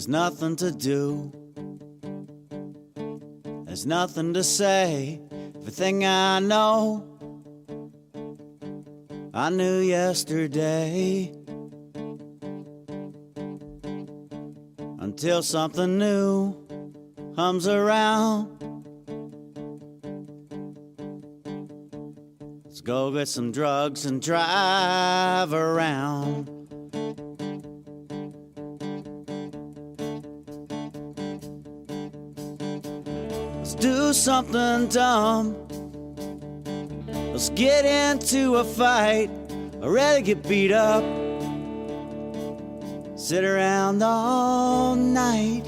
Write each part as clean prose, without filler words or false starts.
There's nothing to do. There's nothing to say. Everything I know, I knew yesterday. Until something new comes around. Let's go get some drugs and drive around. Let's do something dumb. Let's get into a fight. I'd rather get beat up. Sit around all night.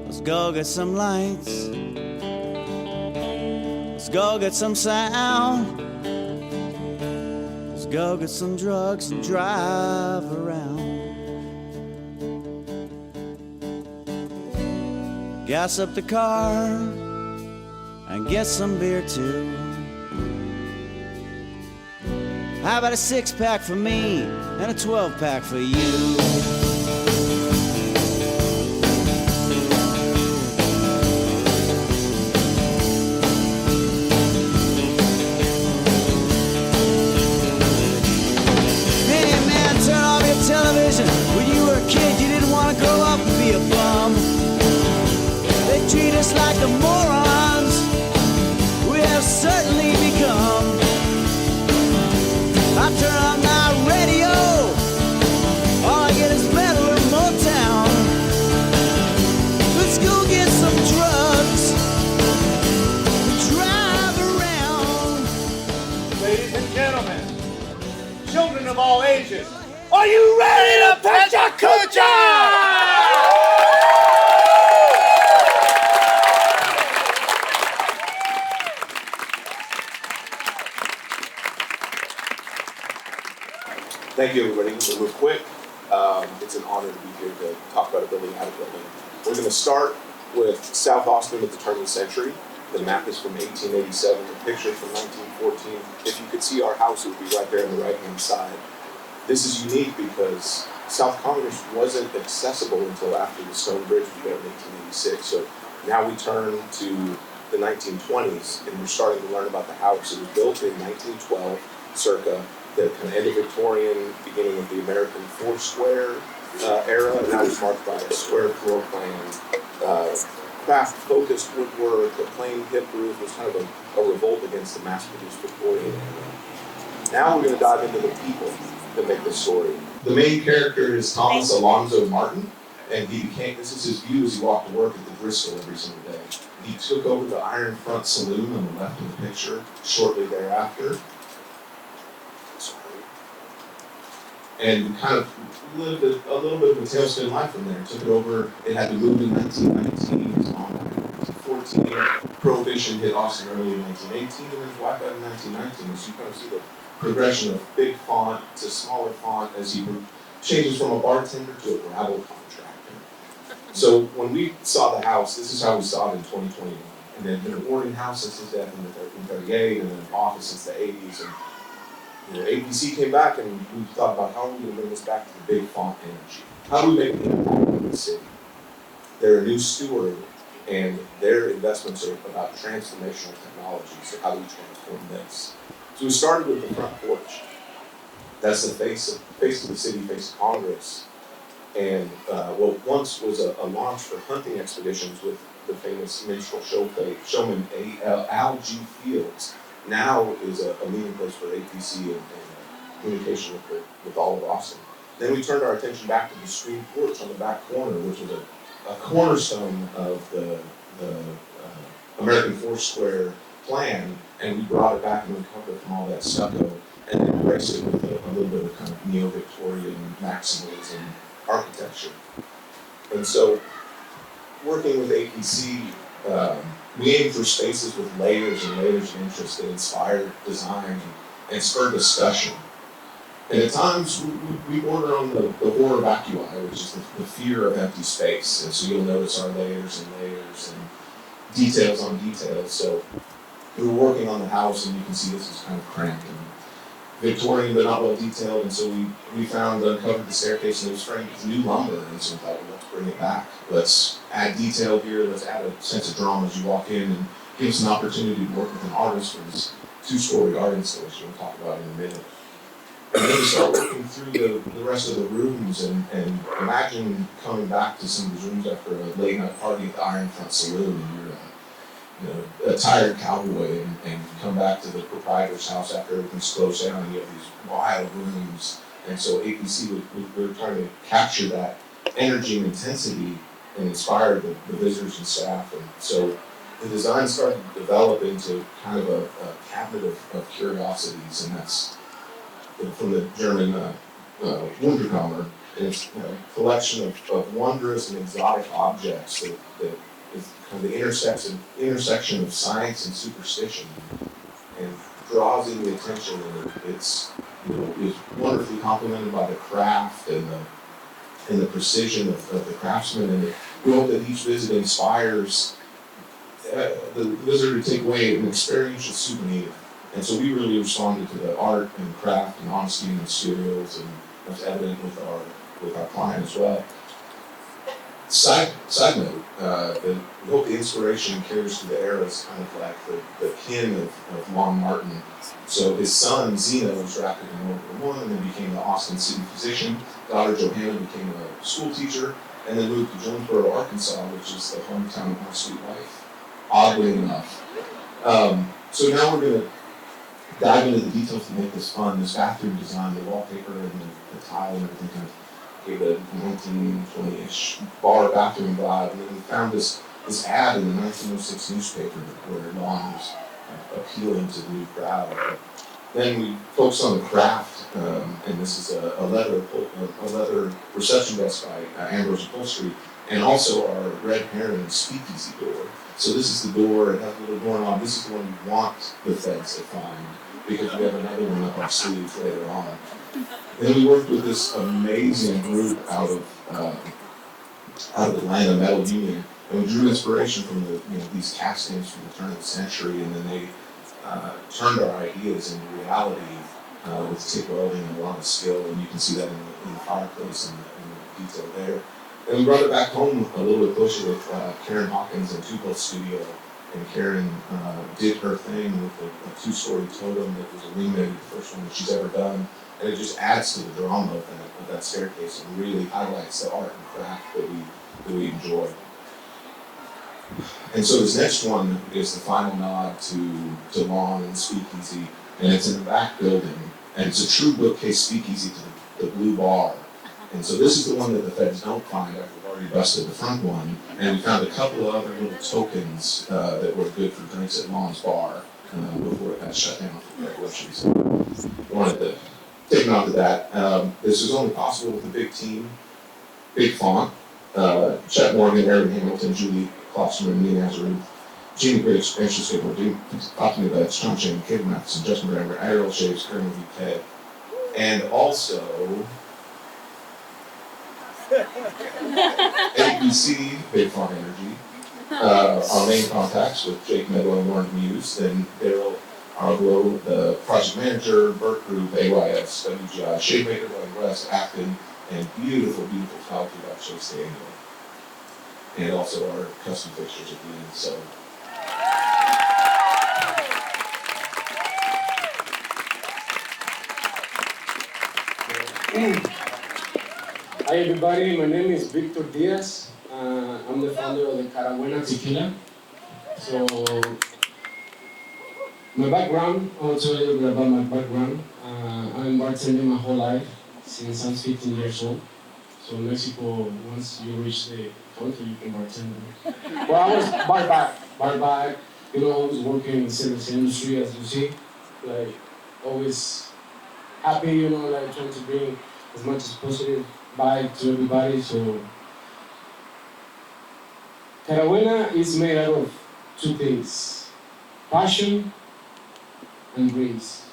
Let's go get some lights. Let's go get some sound. Let's go get some drugs and drive around. Gas up the car and get some beer too. How about a 6-pack for me and a 12-pack for you? Hey man, turn off your television. When you were a kid, you didn't want to grow up and be a bum. They treat us like the morons we have certainly become. I turn on my radio, all I get is metal or Motown. Let's go get some drugs and drive around. Ladies and gentlemen, children of all ages, are you ready to PechaKucha? Thank you, everybody. So real quick, it's an honor to be here to talk about a building out of building. We're going to start with South Austin at the turn of the century. The map is from 1887, the picture from 1914. If you could see our house, it would be right there on the right-hand side. This is unique because South Congress wasn't accessible until after the Stone Bridge was built in 1886. So now we turn to the 1920s, and we're starting to learn about the house. It was built in 1912, circa the kind of end of Victorian, beginning of the American four-square era, and that was marked by a square floor plan, craft-focused woodwork, a plain hip roof. It was kind of a revolt against the mass-produced Victorian era. Now we're going to dive into the people that make this story. The main character is Thomas Alonzo Martin, and this is his view as he walked to work at the Bristol every single day. He took over the Iron Front Saloon on the left of the picture shortly thereafter, and kind of lived a little bit of a tailspin life from there. Took it over. It had to move in 1919. His mom died in 1914. Prohibition hit Austin early in 1918, and then his wife died in 1919. So you kind of see the progression of big font to smaller font as he changes from a bartender to a gravel contractor. So when we saw the house, this is how we saw it in 2021. And it had been a boarding house since his death in 1938, and then an office since the 80s. And APC came back, and we thought about how are we going to bring this back to the big font energy? How do we make an impact in the city? They're a new steward, and their investments are about transformational technology. So how do we transform this? So we started with the front porch. That's the face of the city, face of Congress. And what once was a launch for hunting expeditions with the famous minstrel showman Al G. Fields, now is a meeting place for APC and communication with all of Austin. Then we turned our attention back to the screen porch on the back corner, which was a cornerstone of the American Foursquare plan, and we brought it back and recovered from all that stucco and then embraced it with a little bit of kind of neo-Victorian maximalism architecture. And so, working with APC, we aim for spaces with layers and layers of interest that inspire design and spur discussion. And at times, we border on the horror vacui, which is the fear of empty space. And so you'll notice our layers and layers and details on details. So we were working on the house, and you can see this is kind of cramped. And Victorian but not well detailed, and so we uncovered the staircase, and it was framed with new lumber, and so we thought, well, let's bring it back. Let's add detail here, let's add a sense of drama as you walk in, and give us an opportunity to work with an artist for this two-story art installation we'll talk about in a minute. And then we start working through the rest of the rooms, and imagine coming back to some of these rooms after a late night party at the Iron Front Saloon, and you're a tired cowboy, and come back to the proprietor's house after everything's closed down, and you have these wild rooms. And so APC, we were trying to capture that energy and intensity and inspire the visitors and staff. And so the design started to develop into kind of a cabinet of curiosities, and that's from the German Wunderkammer. And it's a collection of wondrous and exotic objects that is kind of the intersection of science and superstition, and draws in the attention, and it's is wonderfully complemented by the craft and the precision of the craftsman, and we hope that each visit inspires the visitor to take away an experiential souvenir. And so we really responded to the art and craft and honesty in the materials, and that's evident with our client as well. Side note, we hope the inspiration carries to the eras, kind of like the kin of Lon Martin. So his son, Zeno, was drafted in World War I and then became the Austin City physician. Daughter Johanna became a school teacher, and then moved to Jonesboro, Arkansas, which is the hometown of my sweet wife, oddly enough. So now we're going to dive into the details to make this fun. This bathroom design, the wallpaper and the tile and everything kind of gave a 1920-ish bar bathroom vibe. And then we found this ad in the 1906 newspaper where Lon was appealing to the new crowd. Then we focused on the craft, and this is a leather reception desk by Ambrose Upholstery, and also our red heron speakeasy door. So this is the door, it has a little doorknob. This is the one you want the feds to find, because we have another one up our sleeve later on. Then we worked with this amazing group out of Atlanta, Metal Union, and we drew inspiration from these castings from the turn of the century, and then they turned our ideas into reality with TIG welding and a lot of skill, and you can see that in the fireplace and the detail there. And we brought it back home a little bit closer with Karen Hawkins and Tupel Studio, and Karen did her thing with a two-story totem that was a remake, the first one that she's ever done, and it just adds to the drama of that staircase and really highlights the art and craft that we enjoy. And so this next one is the final nod to Lon and Speakeasy, and it's in the back building, and it's a true bookcase speakeasy to the blue bar. And so this is the one that the feds don't find after we've already busted the front one, and we found a couple of other little tokens that were good for drinks at Lon's bar before it got shut down for regulations. So I wanted to take note of that. This was only possible with a big team, big font. Chet Morgan, Aaron Hamilton, Julie Klosterman, Lee Nazareth, Jeannie Briggs, Ashley Skipper, Fatima Betts, John Shane, Kevin Matheson, Justin Bramber, Ariel Shaves, Karen V. and also APC, Big Farm Energy, our main contacts with Jake Meadow and Lauren Muse, then Daryl Arglo, the project manager, Burke Group, AYS, WGI, Shademaker, West, Acton, and beautiful, beautiful tile by Chase Daniel. And also our custom fixtures at the end. So. Hi everybody, my name is Victor Diaz. I'm the founder of the Carabuena Tequila. So, my background, I'll tell you a little bit about my background. I'm bartending my whole life, since I'm 15 years old. So in Mexico, once you reach the country, you can bartend. Well, I was bar back, always working in the service industry, as you see. Like, always happy, like trying to bring as much as positive vibe to everybody. So, Carabuena is made out of two things: passion and dreams.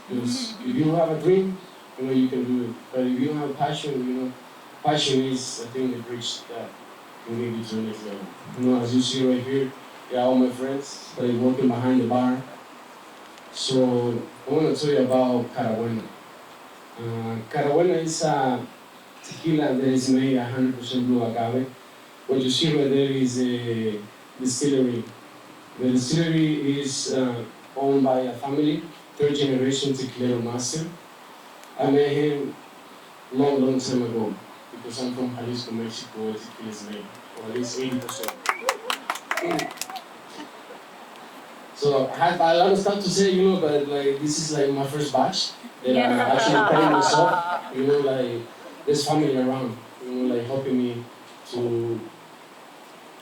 Because if you have a dream, you can do it. But if you don't have passion, passion is a thing that bridges that can lead you to the next level. As you see right here, all my friends that are working behind the bar. So I want to tell you about Carabuena. Carabuena is a tequila that is made 100% blue agave. What you see right there is a distillery. The distillery is owned by a family, third generation tequilero master. I met him long time ago because I'm from Jalisco, Mexico, where tequila is made, or at least 80%. So I had a lot of stuff to say, but like this is like my first batch that I actually playing myself. Like there's family around, like helping me to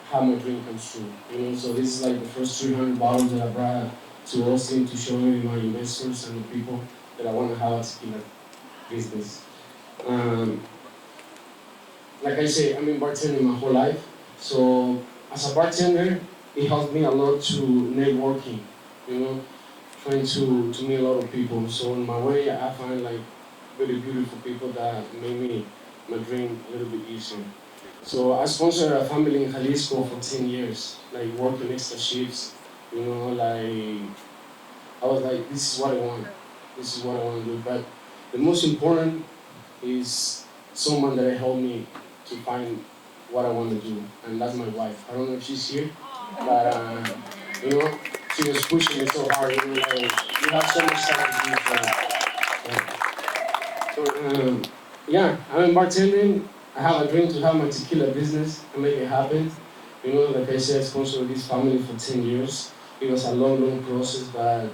have my dream come true. So this is like the first 300 bottles that I brought to Austin to show my investors and the people that I want to have a tequila business. Like I say, I've been bartending my whole life. So as a bartender, it helped me a lot to networking, trying to meet a lot of people. So on my way, I find like really beautiful people that made me my dream a little bit easier. So I sponsored a family in Jalisco for 10 years, like working extra shifts, like I was like, this is what I want. This is what I want to do. But the most important is someone that helped me to find what I want to do, and that's my wife. I don't know if she's here, but she was pushing me so hard. Like you have so much stuff to do. So I'm bartending. I have a dream to have my tequila business and make it happen. Like I said, I sponsored this family for 10 years. It was a long process, but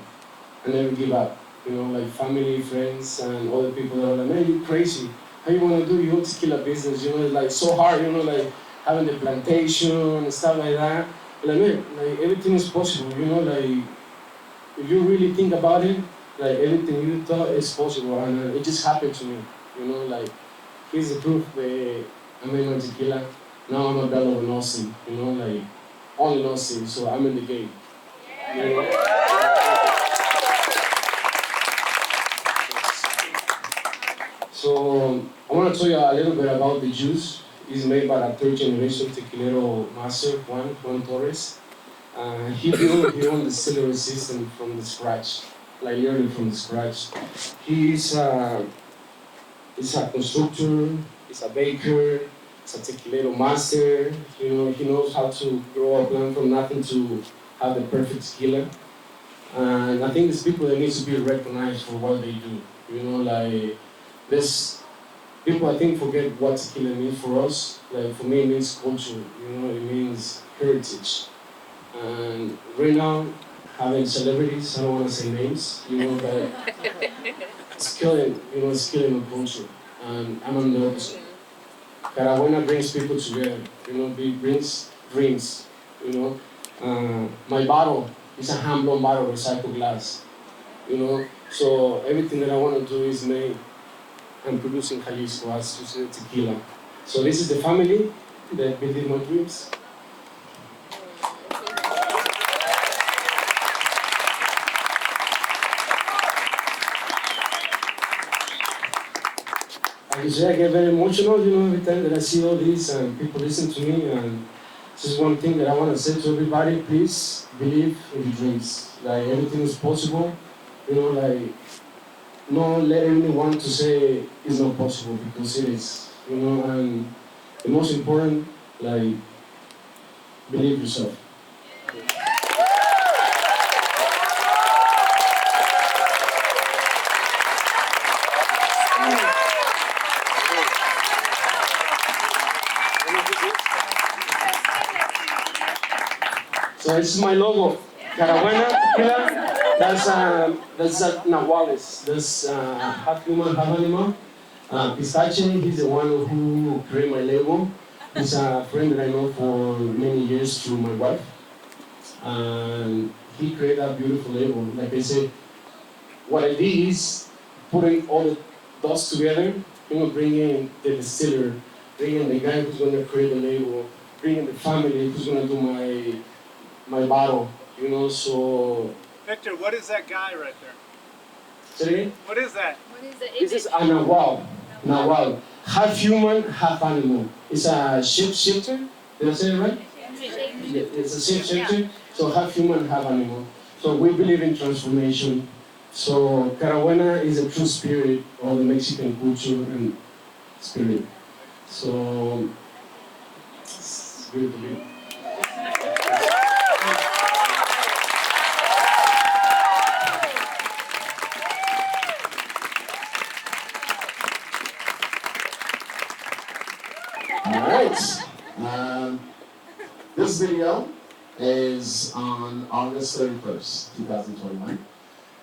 I never give up. Like family, friends, and other people that are like, man, you're crazy. How you want to do your own tequila business? It's like so hard, like having the plantation and stuff like that. But like, man, like everything is possible, like if you really think about it, like everything you thought is possible, and it just happened to me, like here's the proof that I made my tequila. Now I'm a brother of Austin, like only Austin, so I'm in the game. So I want to tell you a little bit about the juice. It's made by a third generation tequilero master, Juan Torres. He built his own distillery system from the scratch, like literally from the scratch. He's a constructor, he's a baker, he's a tequilero master. He knows how to grow a plant from nothing to have the perfect tequila. And I think these people that need to be recognized for what they do. Like this people I think forget what tequila means for us. Like for me it means culture, it means heritage. And right now having celebrities, I don't want to say names, but it's killing the culture. And I'm on the opposite. Carabuena brings people together, it brings dreams, my bottle is a hand-blown bottle of recycled glass, so everything that I want to do is made and produce in Jalisco as you said, tequila. So this is the family that built my dreams. Like you say, I get very emotional, every time that I see all this and people listen to me. And this is one thing that I want to say to everybody: please believe in your dreams. Like everything is possible. Like not let anyone to say it's not possible, because it is. And the most important, like believe yourself. So this is my logo, Carabuena Tequila. That's Voyles. That's half human, half animal. Pietzsch, he's the one who created my label. He's a friend that I know for many years through my wife. And he created a beautiful label. Like I said, what I did is putting all the dots together, bringing the distiller, bringing the guy who's going to create the label, bringing the family who's going to do my bottle, so... Victor, what is that guy right there? Say again? What is that? This is a Nawal. Half human, half animal. It's a shifter. Did I say it right? It's a shifter. So half human, half animal. So we believe in transformation. So Carabuena is a true spirit of the Mexican culture and spirit. So it's good to be. All right. This video is on August 31st, 2021.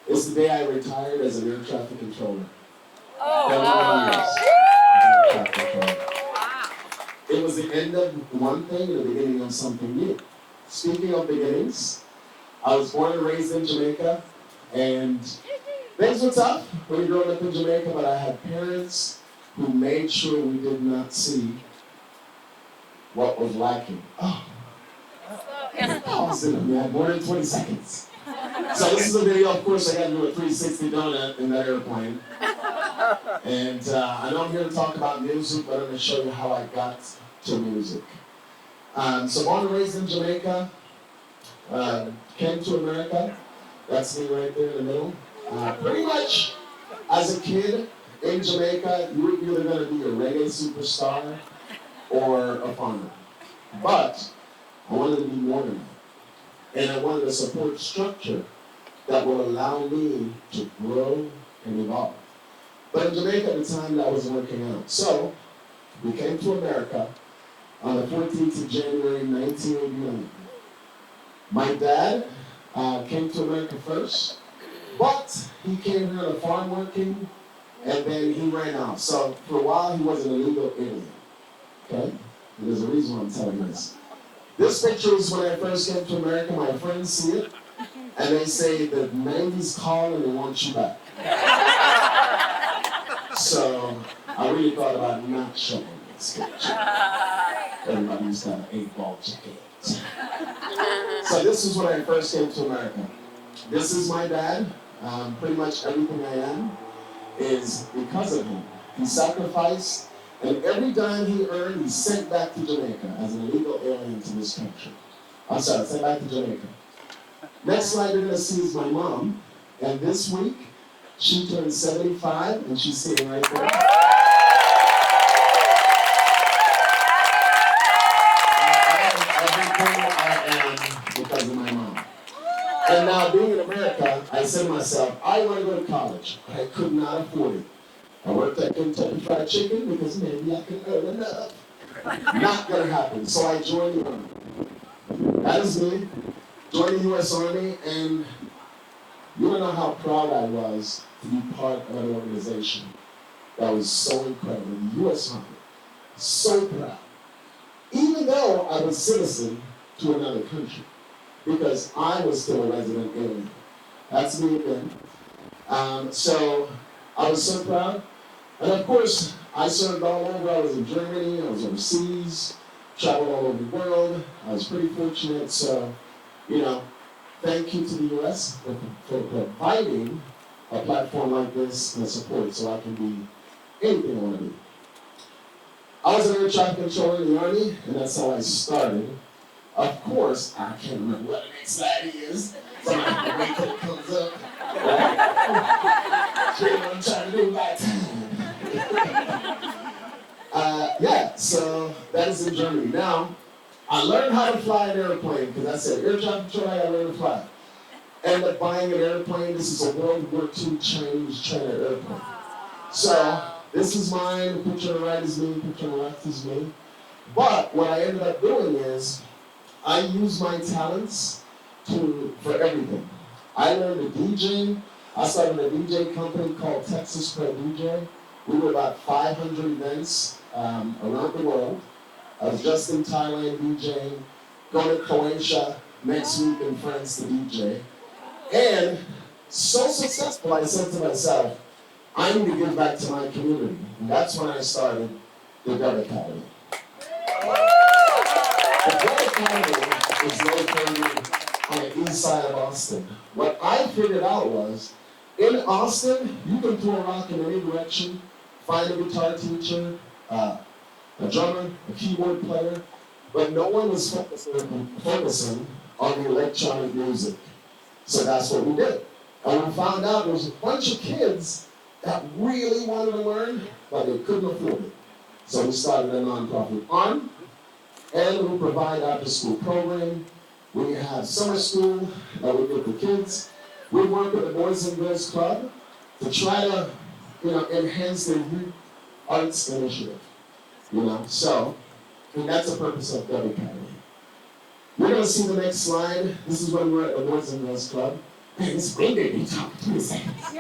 It's the day I retired as an air traffic controller. It was the end of one thing and the beginning of something new. Speaking of beginnings, I was born and raised in Jamaica, and things were tough when you grew up in Jamaica, but I had parents who made sure we did not see what was lacking. Pause it. We had more than 20 seconds. So this is a video, of course, I got to do a 360 donut in that airplane. And I know I'm here to talk about music, but I'm going to show you how I got to music. So born and raised in Jamaica, came to America. That's me right there in the middle. Pretty much, as a kid in Jamaica, you were either going to be a reggae superstar or a farmer. But I wanted to be more than that. And I wanted a support structure that would allow me to grow and evolve. But in Jamaica at the time, that wasn't working out. So we came to America on the 14th of January, 1989. My dad came to America first, but he came here on a farm working, and then he ran out. So for a while, he was an illegal alien. Okay? And there's a reason why I'm telling you this. This picture is when I first came to America. My friends see it, and they say the 90s call and they want you back. So I really thought about not showing this picture. Everybody used to have an 8-ball jacket. So this is when I first came to America. This is my dad. Pretty much everything I am is because of him. He sacrificed. And every dime he earned, he sent back to Jamaica as an illegal alien to this country. I'm sorry, sent back to Jamaica. Next slide you're going to see is my mom. And this week, she turned 75, and she's sitting right there. Everything I am because of my mom. And now being in America, I said to myself, I want to go to college, but I could not afford it. I worked at Kentucky Fried Chicken because maybe I can earn enough. Not gonna happen. So I joined the Army. That is me. Joined the U.S. Army, and you don't know how proud I was to be part of an organization that was so incredible. The U.S. Army. So proud. Even though I was citizen to another country, because I was still a resident alien. That's me again. So I was so proud. And of course, I served all over. I was in Germany, I was overseas, traveled all over the world. I was pretty fortunate. So, thank you to the U.S. for providing a platform like this and support so I can be anything I want to be. I was an air traffic controller in the Army, and that's how I started. Of course, I can't remember what the next slide is. So I have to wait till it comes up. Right? I'm trying to do my time. So that is in Germany. Now, I learned how to fly an airplane because I said, air traffic controller, I gotta learn to fly. Ended up buying an airplane. This is a World War II Chinese trainer airplane. So this is mine. The picture on the right is me. The picture on the left is me. But what I ended up doing is I use my talents for everything. I learned to DJ. I started a DJ company called Texas Pro DJ. We were about 500 events around the world. I was just in Thailand DJing, going to Croatia next week in France to DJ. And so successful, I said to myself, I need to give back to my community. And that's when I started the Dub Academy. The Dub Academy is located on the east side of Austin. What I figured out was, in Austin, you can throw a rock in any direction, find a guitar teacher, a drummer, a keyboard player, but no one was focusing on the electronic music. So that's what we did. And we found out there was a bunch of kids that really wanted to learn, but they couldn't afford it. So we started a nonprofit arm, and we provide after-school program. We have summer school that we do for kids. We work with the Boys and Girls Club to try to, enhance their youth arts initiative. So that's the purpose of W Academy. We're going to see the next slide. This is when we're at the Boys and Girls Club. Man, it's windy. You talk 2 seconds.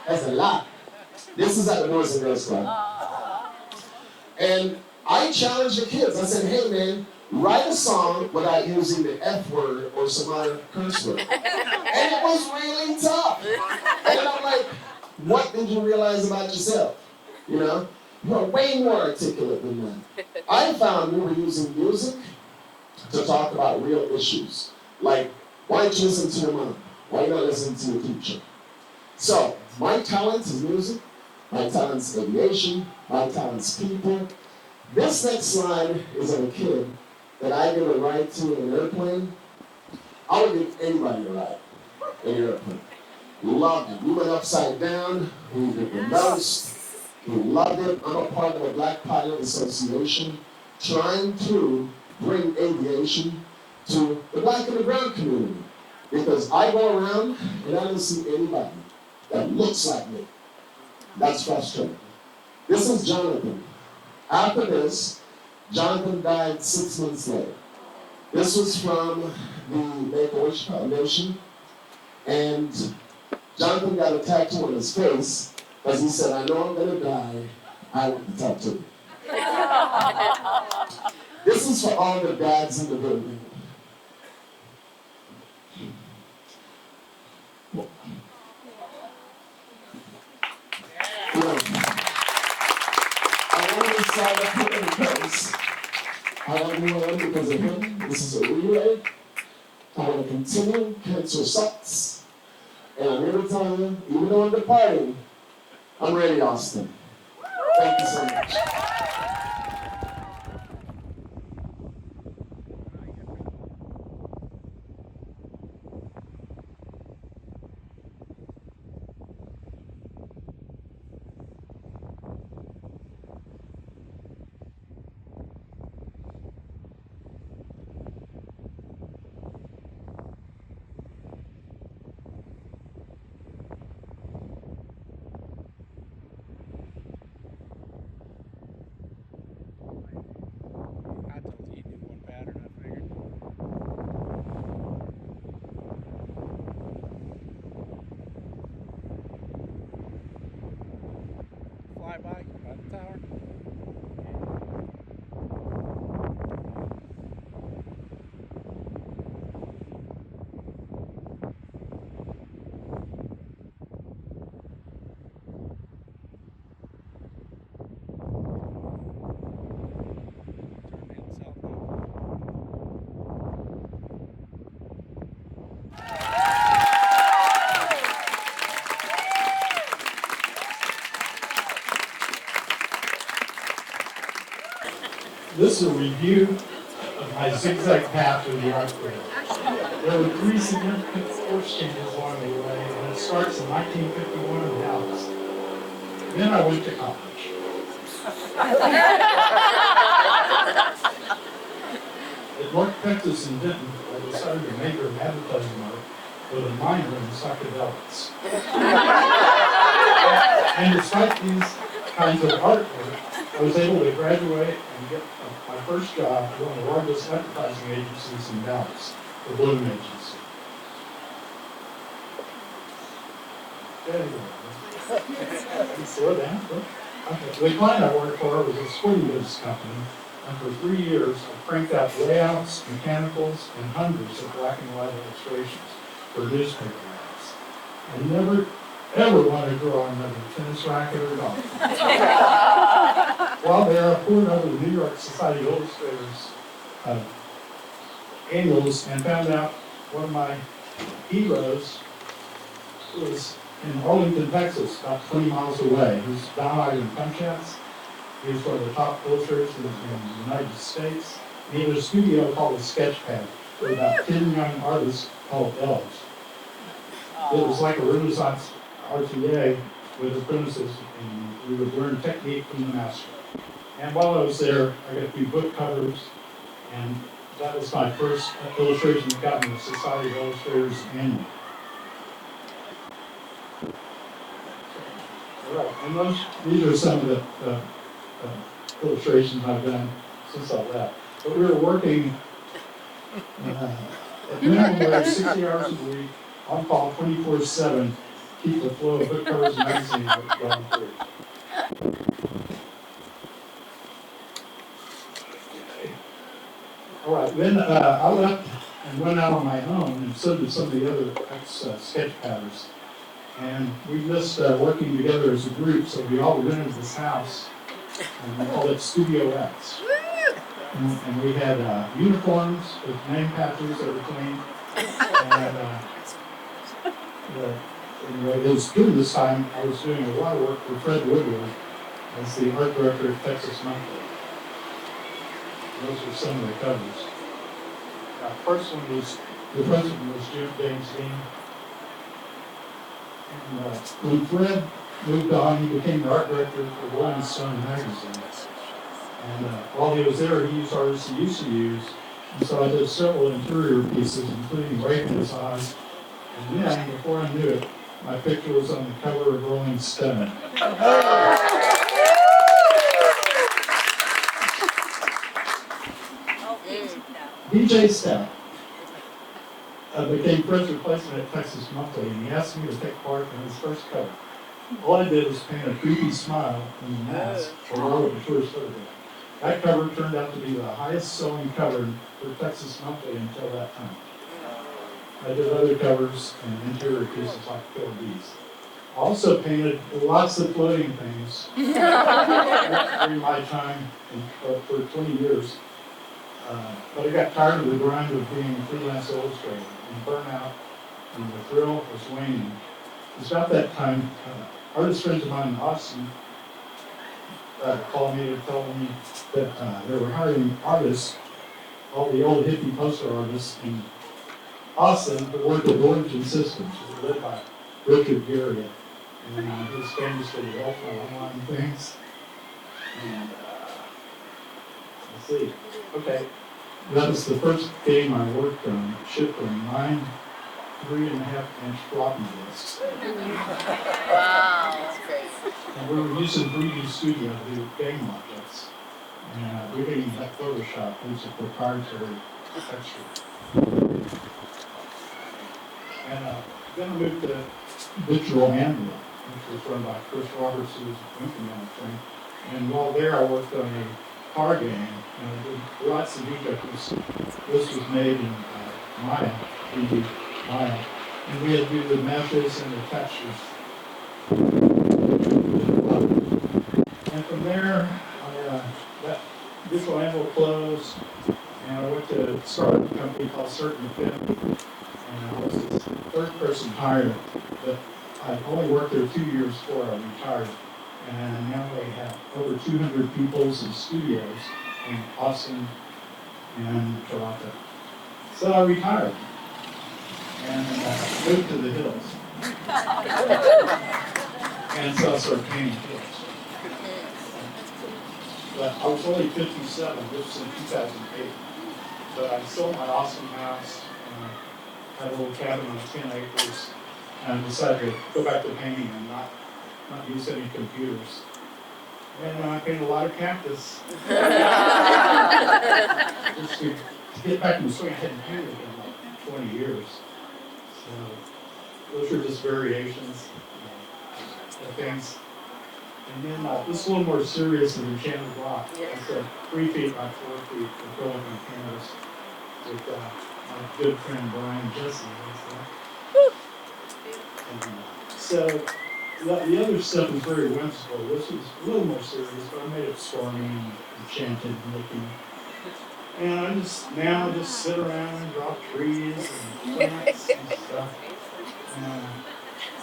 That's a lot. This is at the Boys and Girls Club. And I challenged the kids. I said, hey, man, write a song without using the F word or some other curse word. And it was really tough. And I'm like, what did you realize about yourself? You're way more articulate than that. I found we were using music to talk about real issues. Like, why don't you listen to your mom? Why not listen to your teacher? So, my talent is music. My talent's aviation. My talent's people. This next slide is of a kid that I give a ride to in an airplane. I would give anybody a ride in an airplane. We loved it. We went upside down. We did the most. We loved it. I'm a part of a Black Pilot Association trying to bring aviation to the Black and the Brown community. Because I go around and I don't see anybody that looks like me. That's frustrating. This is Jonathan. After this, Jonathan died 6 months later. This was from the Make-A-Wish Foundation. And Jonathan got a tattoo on his face because he said, I know I'm going to die. I want the tattoo. This is for all the dads in the building. I want to decide to put in place. I don't know because of him. This is a relay. I want to continue cancer sucks. And I'm here to tell you, even though I'm departing, I'm ready, Austin. Thank you so much. This is a review of my zigzag path through the art career. There were 3 significant course changes along the way, and it starts in 1951 in Dallas. Then I went to college. At North Texas in Denton, I decided to major in advertising art with a minor in psychedelics. And despite these kinds of artwork, I was able to graduate and get my first job at one of the largest advertising agencies in Dallas, the Bloom Agency. Slow down. The client I worked for was a sporting goods company, and for 3 years I cranked out layouts, mechanicals, and hundreds of black and white illustrations for newspaper ads. I never ever wanted to draw another tennis racket or golf. While there, I poured over the New York Society of Illustrators annuals and found out one of my heroes was in Arlington, Texas, about 20 miles away. He was Dyal and Kunz. He was one of the top illustrators in the United States. And he had a studio called the Sketchpad. for about 10 young artists called Elves. It was like a Renaissance RTA with apprentices, and we would learn technique from the master. And while I was there, I got to do book covers, and that was my first illustration that got me the Society of Illustrators annual. All right, and these are some of the illustrations I've done since I left. But we were working at minimum wage 60 hours a week, on call 24/7, keep the flow of book covers and magazines going through. All right, then I left and went out on my own, and so did some of the other sketch patters. And we missed working together as a group, so we all rented this house, and we called it Studio X. And we had uniforms with name patches that were clean. And anyway, it was during this time I was doing a lot of work for Fred Woodward as the art director at Texas Monthly. Those are some of the covers. The president was James Dean. And when Fred moved on, he became the art director for Rolling Stone magazine. And while he was there, he used artists he used to use. And so I did several interior pieces, including Raven His Eyes. And then, before I knew it, my picture was on the cover of Rolling Stone. DJ Stout became Fred's replacement at Texas Monthly, and he asked me to take part in his first cover. All I did was paint a creepy smile in the mask for Robert Bashir's photograph. That cover turned out to be the highest selling cover for Texas Monthly until that time. I did other covers and interior pieces like Killer Bees. I also painted lots of floating things during my time for 20 years. But I got tired of the grind of being a freelance illustrator and burnout, and the thrill was waning. It's about that time, artist friends of mine in Austin called me to tell me that they were hiring artists, all the old hippie poster artists in Austin, to work at Barrington Systems, which was led by Richard Gary, and his famous for the Ultra Online things. And let's see. Okay, that was the first game I worked on, shipped on 9 3.5-inch floppy disks. Wow, that's great. And we were using 3D Studio to do game objects. And we didn't have Photoshop, it was a proprietary texture. And then I moved to Digital Ambient, which was run by Chris Roberts, who was a Pentagram thing. And while there, I worked on a car game, and I did lots of objects. This was made in Maya, 3D Maya, and we had to do the meshes and the textures. And from there, that Digital Anvil closed, and I went to start a company called Certain Fit, and I was this third person hired, but I only worked there 2 years before I retired. And now they have over 200 peoples in studios in Austin and Toronto. So I retired and moved to the hills. And so I started painting hills. But I was only 57, this was in 2008. But I sold my Austin house and I had a little cabin on 10 acres. And I decided to go back to painting and not use any computers. And I painted a lot of cactus. Just to get back in the swing, I hadn't painted in like 20 years. So those are just variations of things. And then this is a little more serious than Enchanted Rock. It's 3 feet by 4 feet acrylic on canvas with my good friend Brian Jesse. And, so the other stuff is very whimsical. This is a little more serious, but I made it stormy and enchanted looking. And I just sit around and draw trees and plants and stuff. And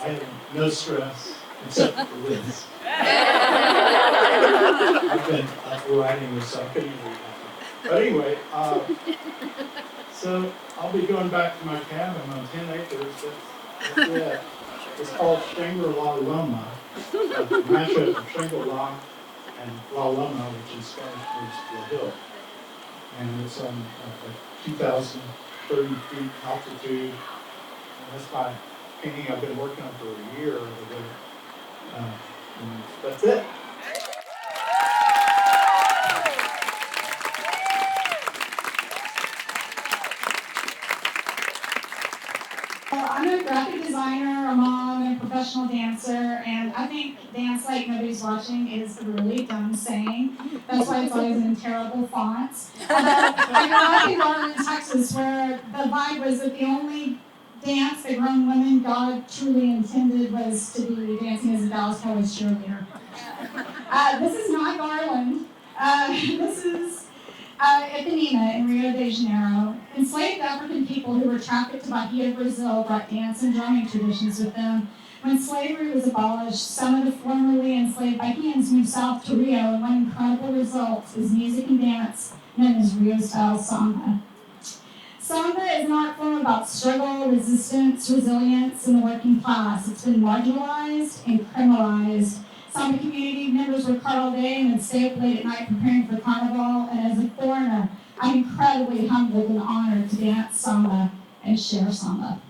I have no stress except for this. I've been writing this, so I couldn't read that. But anyway, so So I'll be going back to my cabin on 10 acres. That's it. It's called Shangri-La Loma. Mashup of Shangri-La and La Loma, which in Spanish means the hill. And it's on 2,030 feet altitude. And that's my painting I've been working on for a year. And that's it. I'm a graphic designer, a mom, and a professional dancer, and I think dance like nobody's watching is a really dumb saying. That's why it's always in terrible fonts. I grew up in Garland, Texas, where the vibe was that the only dance that grown women God truly intended was to be dancing as a Dallas Cowboys cheerleader. This is not Garland. This is Ipanema in Rio de Janeiro. Enslaved African people who were trafficked to Bahia, Brazil, brought dance and drumming traditions with them. When slavery was abolished, some of the formerly enslaved Bahians moved south to Rio, and one incredible result is music and dance known as Rio-style samba. Samba is an art form about struggle, resistance, resilience, and the working class. It's been marginalized and criminalized. Samba community members work hard all day and then stay up late at night preparing for carnival, and as a foreigner, I'm incredibly humbled and honored to dance samba and share samba.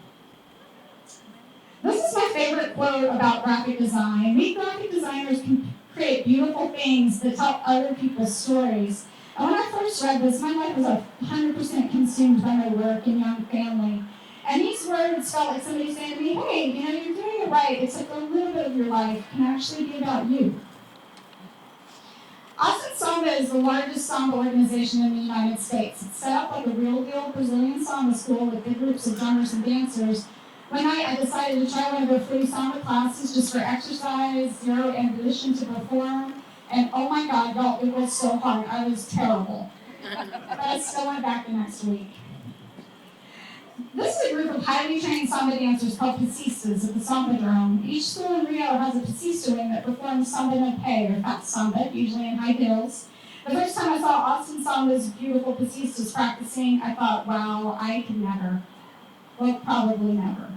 This is my favorite quote about graphic design. We graphic designers can create beautiful things that tell other people's stories. And when I first read this, my life was 100% consumed by my work and young family. And these words felt like somebody saying to me, hey, you're doing it right, except a little bit of your life can actually be about you. Austin Samba is the largest samba organization in the United States. It's set up like a real deal Brazilian samba school with big groups of drummers and dancers. One night I decided to try one of their free samba classes just for exercise, zero ambition to perform. And oh my God, y'all, it was so hard. I was terrible. But I still went back the next week. This is a group of highly trained samba dancers called Pietzschistas at the Samba Dome. Each school in Rio has a Pietzschista wing that performs samba no pay, or fast samba, usually in high heels. The first time I saw Austin Samba's beautiful Pietzschistas practicing, I thought, wow, I can never. Well, probably never.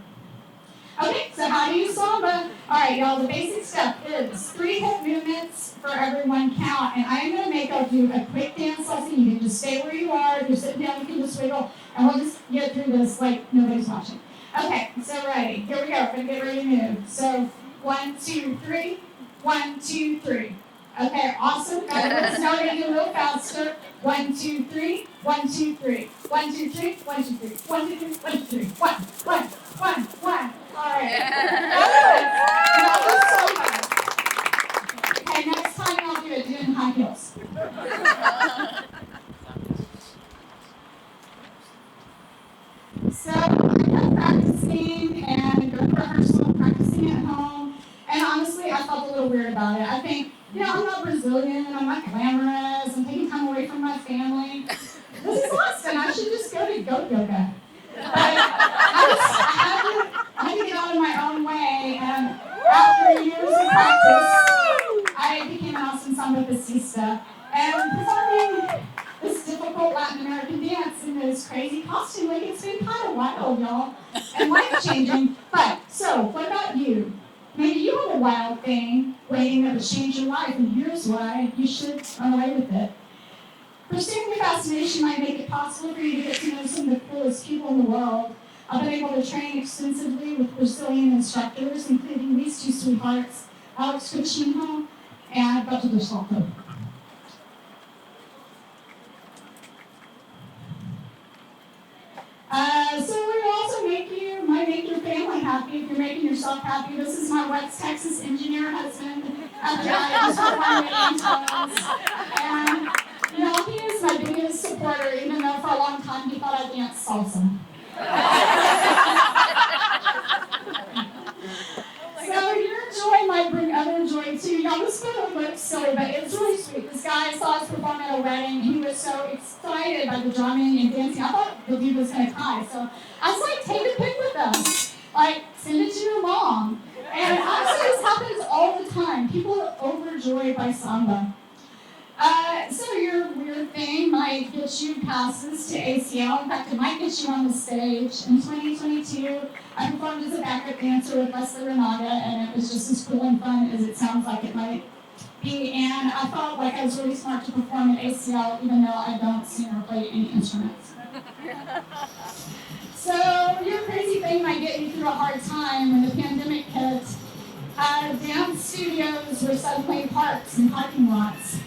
Okay, so how do you samba? All right, y'all, the basic step is 3 hip movements for every 1 count, and I am going to make y'all do a quick dance lesson. You can just stay where you are. If you're sitting down, you can just wiggle, and we'll just get through this like nobody's watching. Okay, so ready. Here we go. We're going to get ready to move. So 1, 2, 3. 1, 2, 3. Okay, awesome. Let's now we're going to do a little faster. 1, 2, 3. 1, 2, 3. 1, 2, 3. 1, 2, 3. 1, 2, 3. 1, 2, 3. 1, 1, 1, 1. All right. That was so fun. Okay, next time I'll do it in high heels. So I kept practicing and going to rehearsal, practicing at home. And honestly, I felt a little weird about it. I think, I'm not Brazilian, I'm not glamorous, I'm taking time away from my family. This is Austin, I should just go to goat yoga. But I had to get out of my own way, and after years of practice, I became an Austin Samba Pietzschista. And performing this difficult Latin American dance in this crazy costume, like it's been kind of wild, y'all, and life-changing. But, so, what about you? Maybe you have a wild thing waiting that would change your life, and here's why you should run away with it. Pursuing your fascination might make it possible for you to get to know some of the coolest people in the world. I've been able to train extensively with Brazilian instructors, including these 2 sweethearts, Alex Coutinho and Beto de Salto. So we also might make your family happy if you're making yourself happy. This is my West Texas engineer husband after I just performed and he is my biggest supporter, even though for a long time he thought I danced salsa. So your joy might bring other joy too. Y'all, this photo looks silly, but it's really sweet. This guy saw us perform at a wedding. He was so excited by the drumming and dancing. I thought the dude was gonna cry. So I was like, take a pic with us. Like, send it to your mom. And honestly, this happens all the time. People are overjoyed by samba. So your weird thing might get switched you passes to ACL. In fact, it might get you on the stage. In 2022, I performed as a backup dancer with Leslie Renata, and it was just as cool and fun as it sounds like it might be. And I felt like I was really smart to perform at ACL, even though I don't sing or play any instruments. So your crazy thing might get you through a hard time. When the pandemic hit, dance studios were suddenly parks and parking lots.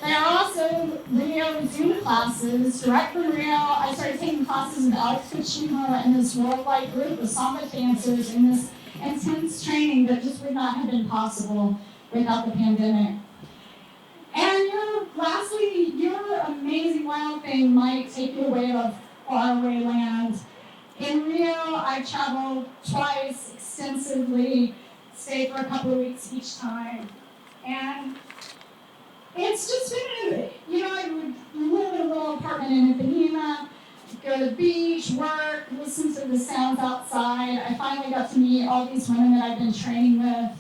There are also Rio Zoom classes. Direct from Rio, I started taking classes with Alex Pietzsch and this worldwide group of samba dancers in this intense training that just would not have been possible without the pandemic. And lastly, your amazing wild thing might take you away to a faraway land. In Rio, I traveled twice extensively, stayed for a couple of weeks each time. And it's just been, I would live in a little apartment in Ipanema, go to the beach, work, listen to the sounds outside. I finally got to meet all these women that I've been training with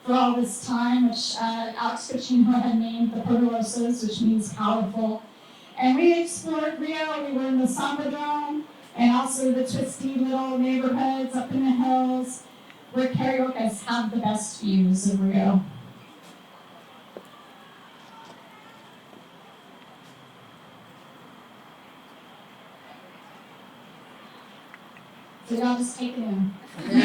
for all this time, which Alex Pietzsch had named the Poderosas, which means powerful. And we explored Rio. We were in the Samba Dome and also the twisty little neighborhoods up in the hills where karaoke's have the best views of Rio. So y'all just take it in. When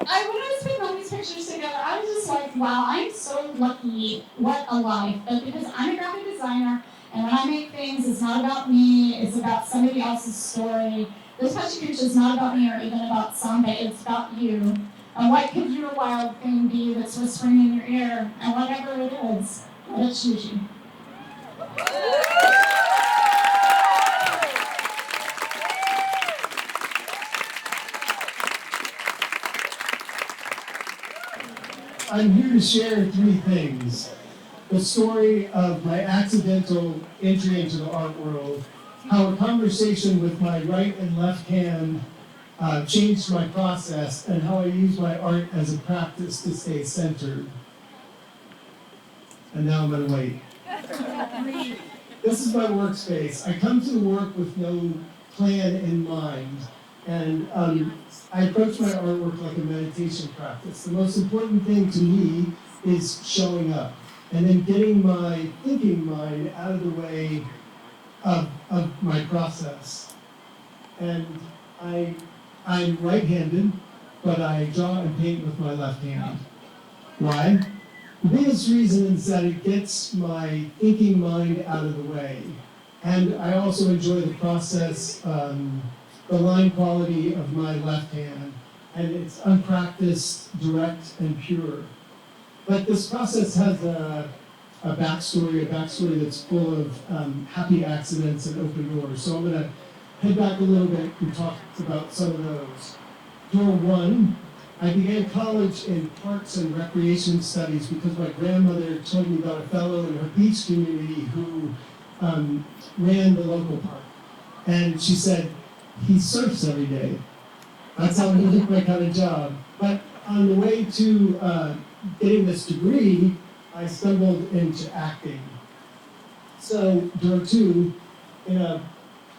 I was putting all these pictures together, I was just like, wow, I'm so lucky. What a life. But because I'm a graphic designer, and when I make things, it's not about me, it's about somebody else's story. This PechaKucha is not about me or even about samba, it's about you. And what could your wild thing be that's whispering in your ear? And whatever it is, let it choose you. I'm here to share three things. The story of my accidental entry into the art world, how a conversation with my right and left hand changed my process, and how I use my art as a practice to stay centered. And now I'm gonna wait. This is my workspace. I come to work with no plan in mind, and I approach my artwork like a meditation practice. The most important thing to me is showing up and then getting my thinking mind out of the way of my process. And I'm right-handed, but I draw and paint with my left hand. Why? The biggest reason is that it gets my thinking mind out of the way. And I also enjoy the process, the line quality of my left hand, and it's unpracticed, direct, and pure. But this process has a backstory that's full of happy accidents and open doors. So I'm gonna head back a little bit and talk about some of those. Door one, I began college in parks and recreation studies because my grandmother told me about a fellow in her beach community who ran the local park. And she said, he surfs every day. That sounded like my kind of job. But on the way to getting this degree, I stumbled into acting. So, door two, in a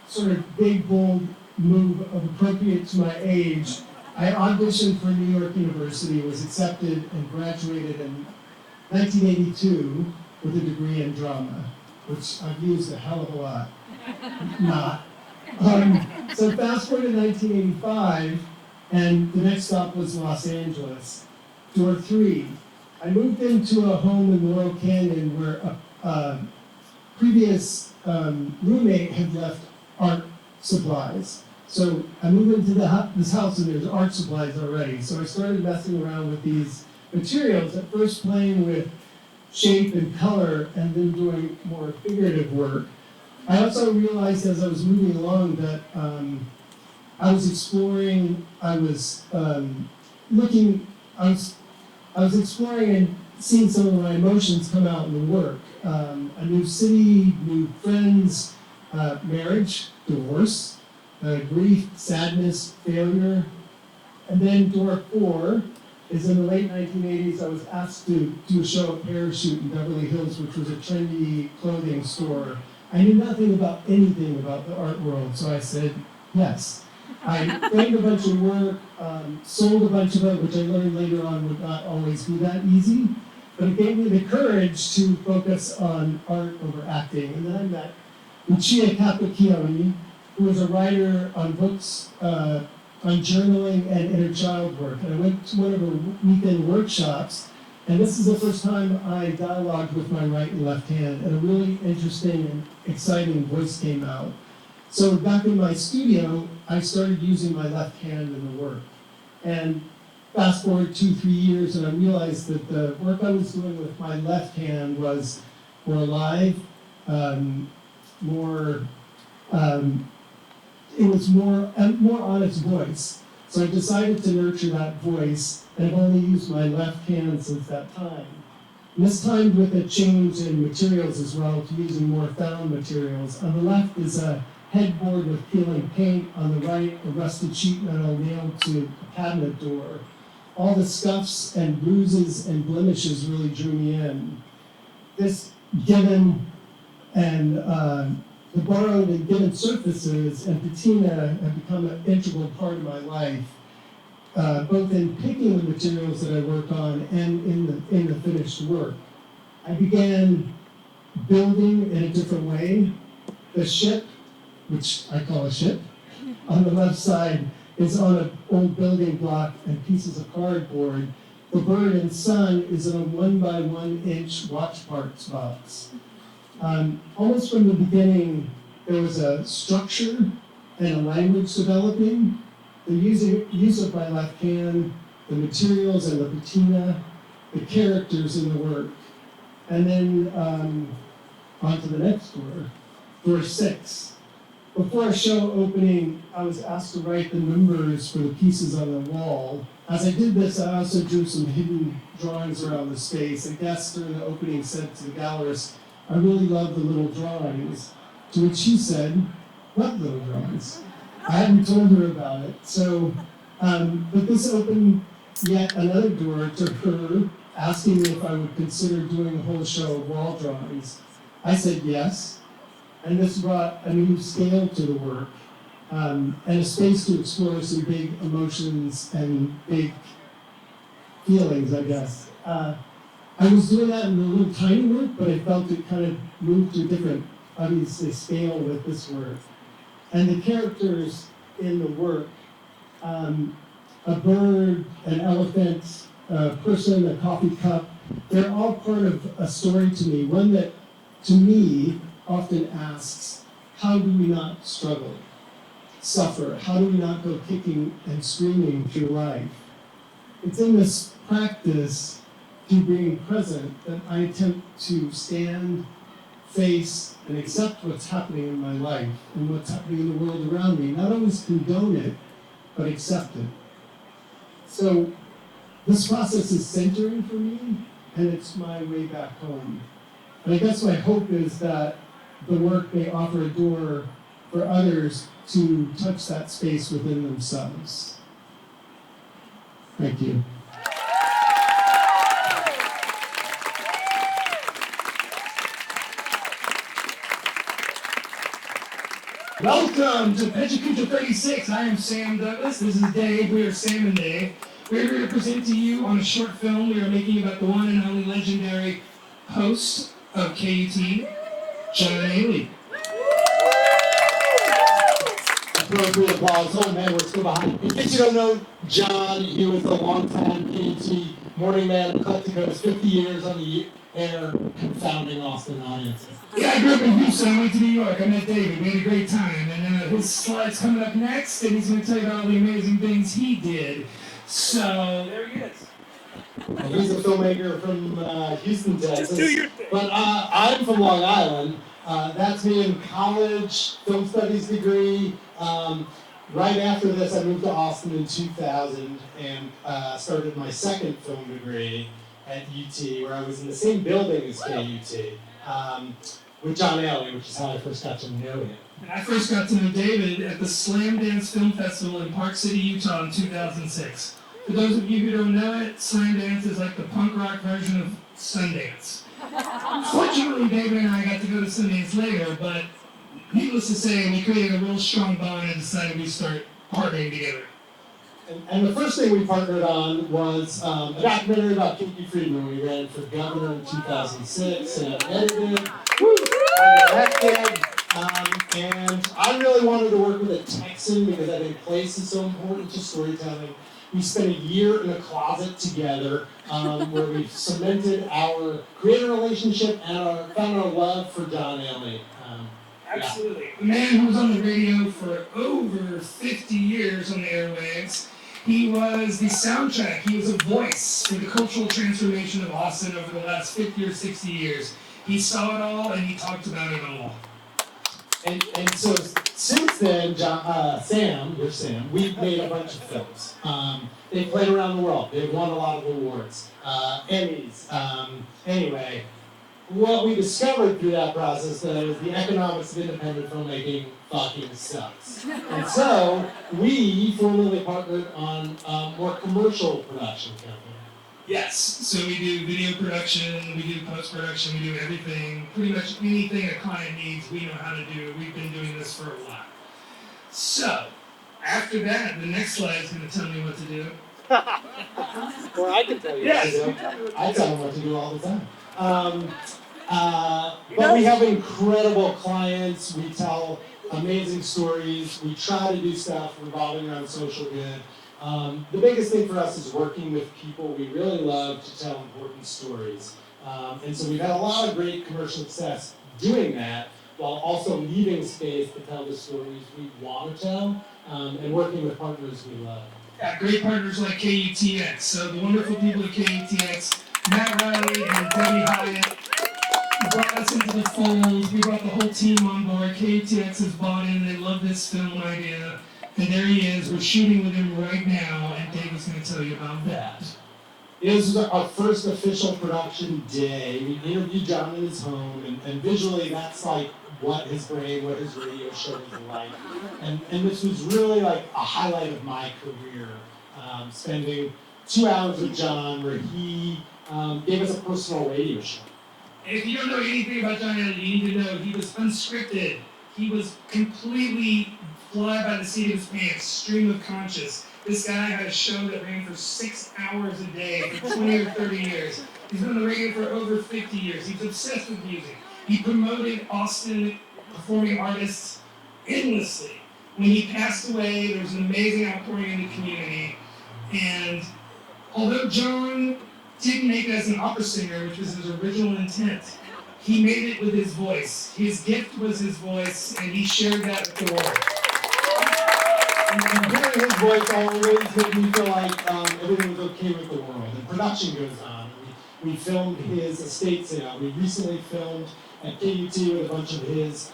sort of big, bold move of appropriate to my age, I auditioned for New York University, was accepted, and graduated in 1982 with a degree in drama, which I've used a hell of a lot. Not. So fast forward to 1985, and the next stop was Los Angeles. Door three, I moved into a home in Laurel Canyon where a previous roommate had left art supplies. So I moved into this house and there's art supplies already. So I started messing around with these materials, at first playing with shape and color and then doing more figurative work. I also realized as I was moving along that I was exploring, I was exploring and seeing some of my emotions come out in the work. A new city, new friends, marriage, divorce, grief, sadness, failure. And then door four, is in the late 1980s, I was asked to do a show at Parachute in Beverly Hills, which was a trendy clothing store. I knew nothing about anything about the art world, so I said yes. I framed a bunch of work, sold a bunch of it, which I learned later on would not always be that easy, but it gave me the courage to focus on art over acting. And then I met PechaKucha, who was a writer on books, on journaling and inner child work. And I went to one of her weekend workshops, and this is the first time I dialogued with my right and left hand, and a really interesting and exciting voice came out. So back in my studio, I started using my left hand in the work. And fast forward 2-3 years, and I realized that the work I was doing with my left hand was more alive, it was more on its voice. So I decided to nurture that voice, and I've only used my left hand since that time. And this timed with a change in materials as well, to using more found materials. On the left is a headboard with peeling paint. On the right, a rusted sheet metal nailed to a cabinet door. All the scuffs and bruises and blemishes really drew me in. This given and the borrowed and given surfaces and patina have become an integral part of my life, both in picking the materials that I work on and in the finished work. I began building in a different way. The ship, which I call a ship, on the left side is on an old building block and pieces of cardboard. The bird and sun is in a 1x1 inch watch parts box. Almost from the beginning, there was a structure and a language developing. The use of my left hand, the materials and the patina, the characters in the work. And then on to the next door 6. Before a show opening, I was asked to write the numbers for the pieces on the wall. As I did this, I also drew some hidden drawings around the space. A guest during the opening said to the gallerist, "I really love the little drawings." To which he said, "What little drawings?" I hadn't told her about it. So, but this opened yet another door to her, asking me if I would consider doing a whole show of wall drawings. I said yes, and this brought a new scale to the work, and a space to explore some big emotions and big feelings, I guess. I was doing that in a little tiny work, but I felt it kind of moved to a different, obviously, scale with this work. And the characters in the work, a bird, an elephant, a person, a coffee cup, they're all part of a story to me, one that, to me, often asks, how do we not struggle, suffer? How do we not go kicking and screaming through life? It's in this practice to being present that I attempt to stand, face, and accept what's happening in my life and what's happening in the world around me. Not always condone it, but accept it. So this process is centering for me, and it's my way back home. And I guess my hope is that the work may offer a door for others to touch that space within themselves. Thank you. Welcome to PechaKucha 36. I am Sam Douglas. This is Dave. We are Sam and Dave. We're here to present to you on a short film we are making about the one and only legendary host of KUT, John Haley. Appropriate applause. Oh man, we're still behind. In case you don't know, John, he was a longtime KUT morning man of Collecting Coast, 50 years on the air, confounding Austin audiences. Yeah, I grew up in Houston. I went to New York. I met David. We had a great time. And his slide's coming up next, and he's going to tell you about all the amazing things he did. So, there he is. He's a filmmaker from Houston, Texas. But I'm from Long Island. That's me in college, film studies degree. Right after this, I moved to Austin in 2000 and started my second film degree at UT, where I was in the same building as KUT, with John Haley, which is how I first got to know him. And I first got to know David at the Slam Dance Film Festival in Park City, Utah in 2006. For those of you who don't know it, slam dance is like the punk rock version of Sundance. Fortunately, David and I got to go to Sundance later, but needless to say, we created a real strong bond and decided we'd start partnering together. And the first thing we partnered on was a documentary about Katy Friedman. We ran for governor in 2006 and edited, directed, and I really wanted to work with a Texan because I think place is so important to storytelling. We spent a year in a closet together where we cemented our creator relationship and found our love for John Ailey. Absolutely. A man who was on the radio for over 50 years on the airwaves. He was the soundtrack. He was a voice for the cultural transformation of Austin over the last 50 or 60 years. He saw it all and he talked about it all. And so since then, Sam, we've made a bunch of films. They played around the world. They've won a lot of awards, Emmys. Anyway, what we discovered through that process though is the economics of independent filmmaking fucking sucks. And so we formally partnered on a more commercial production company. Yes, so we do video production, we do post-production, we do everything, pretty much anything a client needs, we know how to do. We've been doing this for a while. So, after that, the next slide is going to tell me what to do. Or I can tell you what to do. I tell them what to do all the time. But we have incredible clients, we tell amazing stories, we try to do stuff revolving around social good. The biggest thing for us is working with people we really love to tell important stories. And so we've had a lot of great commercial success doing that while also leaving space to tell the stories we want to tell and working with partners we love. Yeah, great partners like KUTX. So the wonderful people at KUTX, Matt Riley and Debbie Hyatt, brought us into the fold. We brought the whole team on board. KUTX has bought in. They love this film idea. And there he is. We're shooting with him right now, and David's going to tell you about that. This was our first official production day. We interviewed John in his home, and visually that's like what his brain, what his radio show was like. And this was really like a highlight of my career, spending 2 hours with John where he gave us a personal radio show. And if you don't know anything about John Ailey, you need to know he was unscripted. He was completely fly by the seat of his pants, stream of conscious. This guy had a show that ran for 6 hours a day for 20 or 30 years. He's been on the radio for over 50 years. He's obsessed with music. He promoted Austin performing artists endlessly. When he passed away, there was an amazing outpouring in the community. And although John didn't make it as an opera singer, which was his original intent, he made it with his voice. His gift was his voice, and he shared that with the world. And hearing his voice always made me feel like everything was okay with the world. And production goes on. We filmed his estate sale. We recently filmed at KUT with a bunch of his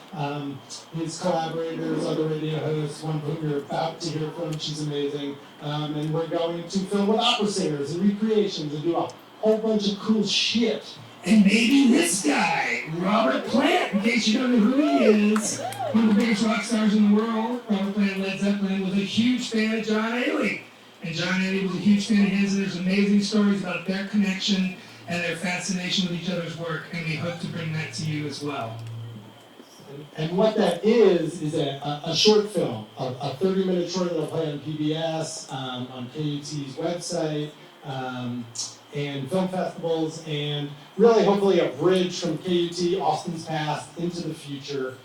collaborators, other radio hosts, one who you're about to hear from. She's amazing. And we're going to film with opera singers and recreations and do a whole bunch of cool shit. And maybe this guy, Robert Plant, in case you don't know who he is, one of the biggest rock stars in the world. Robert Plant, Led Zeppelin, was a huge fan of John Ailey. And John Ailey was a huge fan of his, and there's amazing stories about their connection and their fascination with each other's work, and we hope to bring that to you as well. And what that is a short film, a 30-minute short that'll play on PBS, on KUT's website, and film festivals, and really hopefully a bridge from KUT, Austin's past, into the future.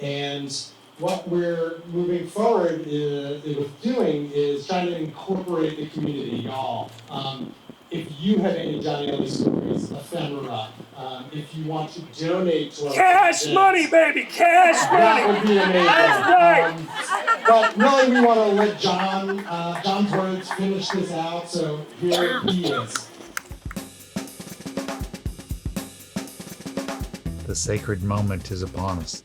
And what we're moving forward with doing is trying to incorporate the community, y'all. If you have any John Ailey stories, ephemera, if you want to donate to our Cash money, baby, cash money. that would be amazing. That's right. But really, we want to let John's words finish this out. So here he is. The sacred moment is upon us.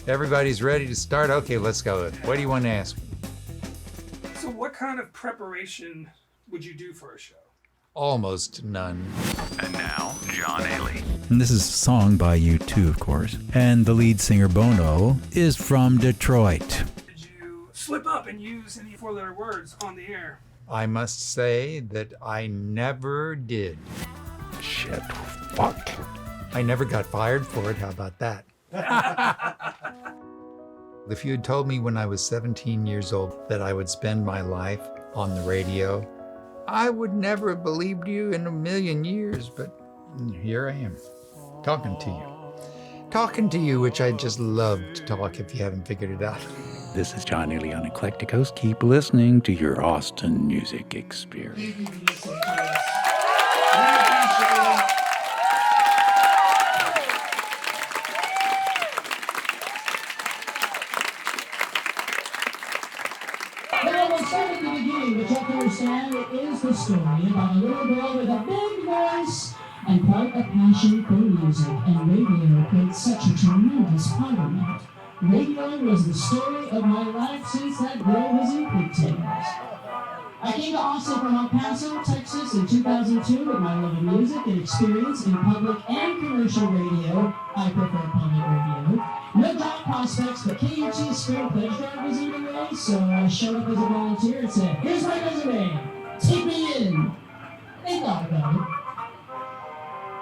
Everybody's ready to start? Okay, let's go. What do you want to ask me? So what kind of preparation would you do for a show? Almost none. And now, John Ailey. And this is a song by U2, of course. And the lead singer, Bono, is from Detroit. Did you slip up up and use any four-letter words on the air. I must say that I never did. Shit, fuck. I never got fired for it. How about that? If you had told me when I was 17 years old that I would spend my life on the radio, I would never have believed you in a million years, but here I am, talking to you. Talking to you, which I just love to talk if you haven't figured it out. This is John Ely on Eclecticos. Keep listening to your Austin music experience. Thank you for listening to us. We appreciate it. Well, we'll start at the beginning, but you have to understand it is the story about a little girl with a big voice and quite a passion for music, and radio played such a tremendous part in that. Radio was the story of my life since that girl was in pigtails. I came to Austin from El Paso, Texas in 2002 with my love of music and experience in public and commercial radio. I prefer public radio. No job prospects, but KUT's spring pledge drive was underway, so I showed up as a volunteer and said, "Here's my resume. Take me in." They thought about it.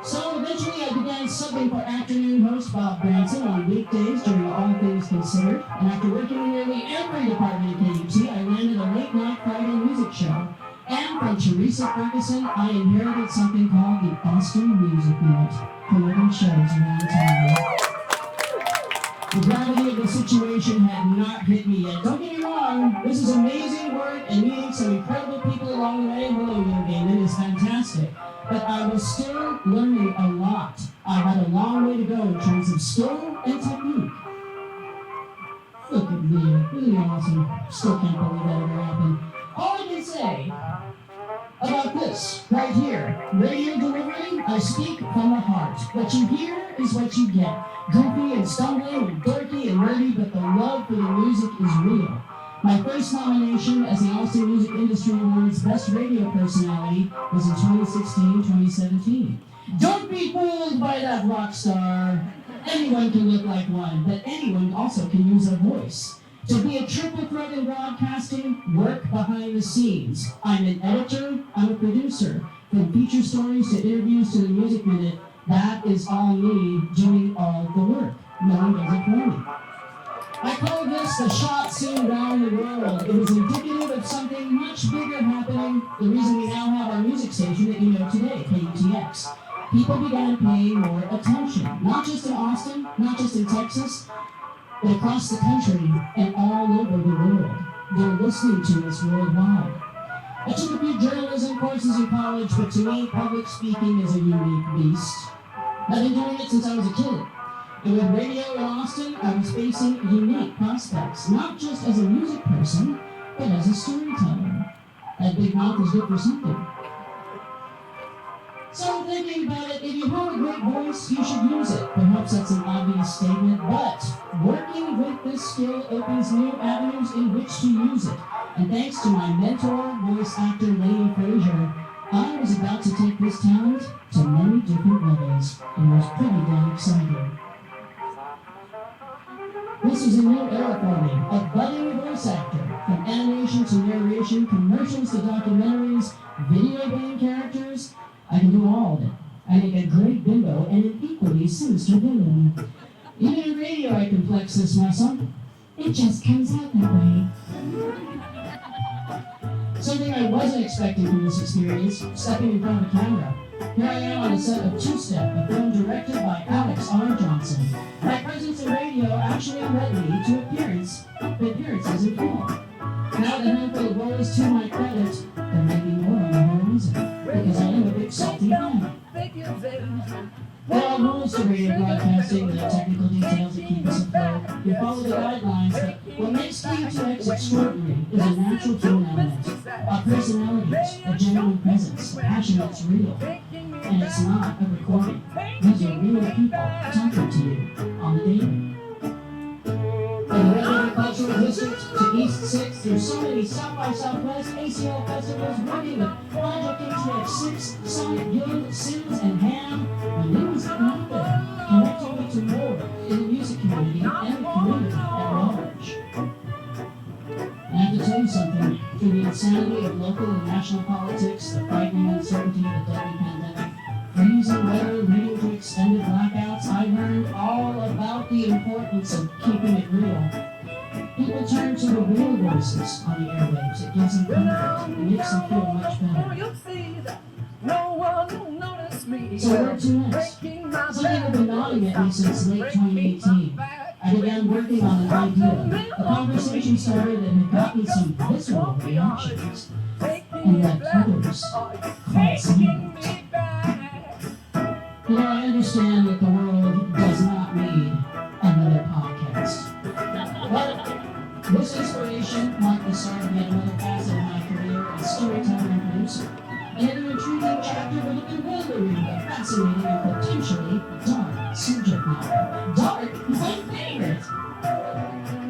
So eventually I began subbing for afternoon host Bob Branson on weekdays during All Things Considered, and after working in nearly every department at KUT, I landed a late-night Friday music show. And from Teresa Ferguson, I inherited something called the Austin Music Minute, promoting shows around town. The gravity of the situation had not hit me yet. Don't get me wrong, this is amazing work, and meeting some incredible people along the way in the video game, it is fantastic. But I was still learning a lot. I had a long way to go in terms of skill and technique. Look at me, really awesome. Still can't believe that ever happened. All I can say about this, right here, radio delivery, I speak from the heart. What you hear is what you get. Goofy and stumbling and dorky and nerdy, but the love for the music is real. My first nomination as the Austin Music Industry Awards Best Radio Personality was in 2016-2017. Don't be fooled by that rock star. Anyone can look like one, but anyone also can use a voice. To be a triple threat in broadcasting, work behind the scenes. I'm an editor, I'm a producer. From feature stories to interviews to the Music Minute, that is all me doing all the work. No one does it for me. I call this the shot seen around the world. It was indicative of something much bigger happening, the reason we now have our music station that you know today, KUTX. People began paying more attention, not just in Austin, not just in Texas, but across the country and all over the world. They're listening to us worldwide. I took a few journalism courses in college, but to me, public speaking is a unique beast. I've been doing it since I was a kid. And with radio in Austin, I was facing unique prospects, not just as a music person, but as a storyteller. That big mouth is good for something. So thinking about it, if you have a great voice, you should use it. Perhaps that's an obvious statement, but working with this skill opens new avenues in which to use it. And thanks to my mentor, voice actor Lady Fraser, I was about to take this talent to many different levels, and was pretty damn excited. This is a new era for me, a budding voice actor. From animation to narration, commercials to documentaries, video game characters, I can do all of it. I make a great bimbo and an equally sinister villain. Even in radio I can flex this muscle. It just comes out that way. Something I wasn't expecting from this experience, stepping in front of a camera. Here I am on the set of Two Step, a film directed by Alex R. Johnson. My presence in radio actually led me to appearances in film. Now the handful of roles to my credit, there may be more on the horizon, because I am a big salty fan. There are rules to radio broadcasting with the technical details that keep us afloat. You follow the guidelines, but what makes KUTX extraordinary is a natural tone element. Our personalities, a genuine presence, a passion that's real. And it's not a recording. These are real people talking to you on the daily. From the Red Agricultural District to East 6, there's so many South by Southwest ACL festivals working with Project HX6, Sonic Guild, Sims, and Ham. And it was out there, connecting me to more in the music community and the community at large. And after through the insanity of local and national politics, the frightening uncertainty of the deadly pandemic, freezing weather leading to extended blackouts, I learned all about the importance of keeping it real. People turn to the real voices on the airwaves. It gives them comfort. It makes them feel much better. No one will notice me. So where to next? Something I've been gnawing at me since late 2018. I began working on an idea, a conversation started that had gotten some visceral reactions and left others quite silent. You know, I understand that the world does not need another podcast. But this inspiration marked the start of yet another facet of my career as storyteller and producer. Another intriguing chapter of a bewildering but fascinating and potentially dark subject matter. Dark? My favorite!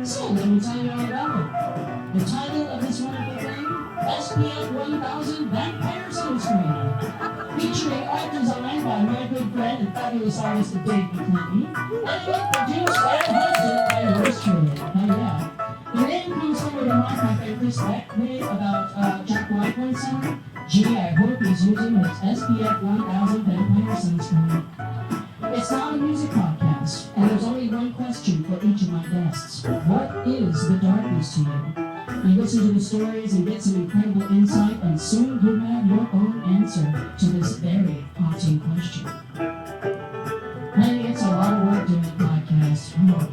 So let me tell you all about it. The title of this wonderful thing, SPF 1000 Vampire Sunscreen. Featuring art designed by my good friend and fabulous artist Dave McClinton, and produced and hosted by yours truly. Oh yeah. The name comes from a remark my friend Chris Beck made about Jack Whitehorn Center. Gee, I hope he's using his SPF 1000 Vampire Sunscreen. It's not a music podcast, and there's only one question for each of my guests. What is the darkness to you? You listen to the stories and get some incredible insight, and soon you'll have your own answer to this very haunting question. Honey, it's a lot of work doing a podcast. Oh.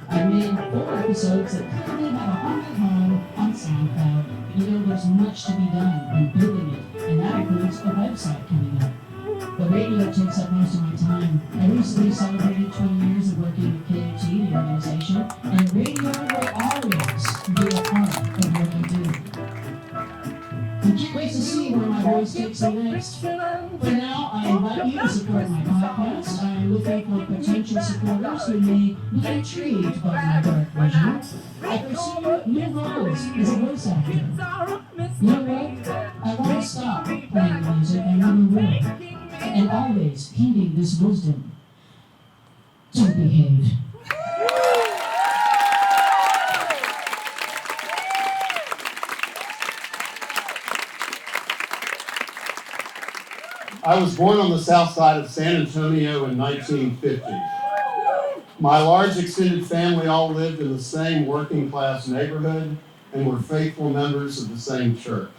I made 4 episodes that currently have a haunted home on SoundCloud. You know, there's much to be done in building it, and that includes a website coming up. The radio takes up most of my time. I recently celebrated 20 years of working with Katy, the organization, and radio will always be a part of what I do. I can't wait to see where my voice takes me next. For now, I invite you to support my podcast. I am looking for potential supporters who may be intrigued by my dark vision. I pursue new roles as a voice actor. You know what? I won't stop playing music, I never will. And always heeding this wisdom to behave. I was born on the south side of San Antonio in 1950. My large extended family all lived in the same working class neighborhood and were faithful members of the same church.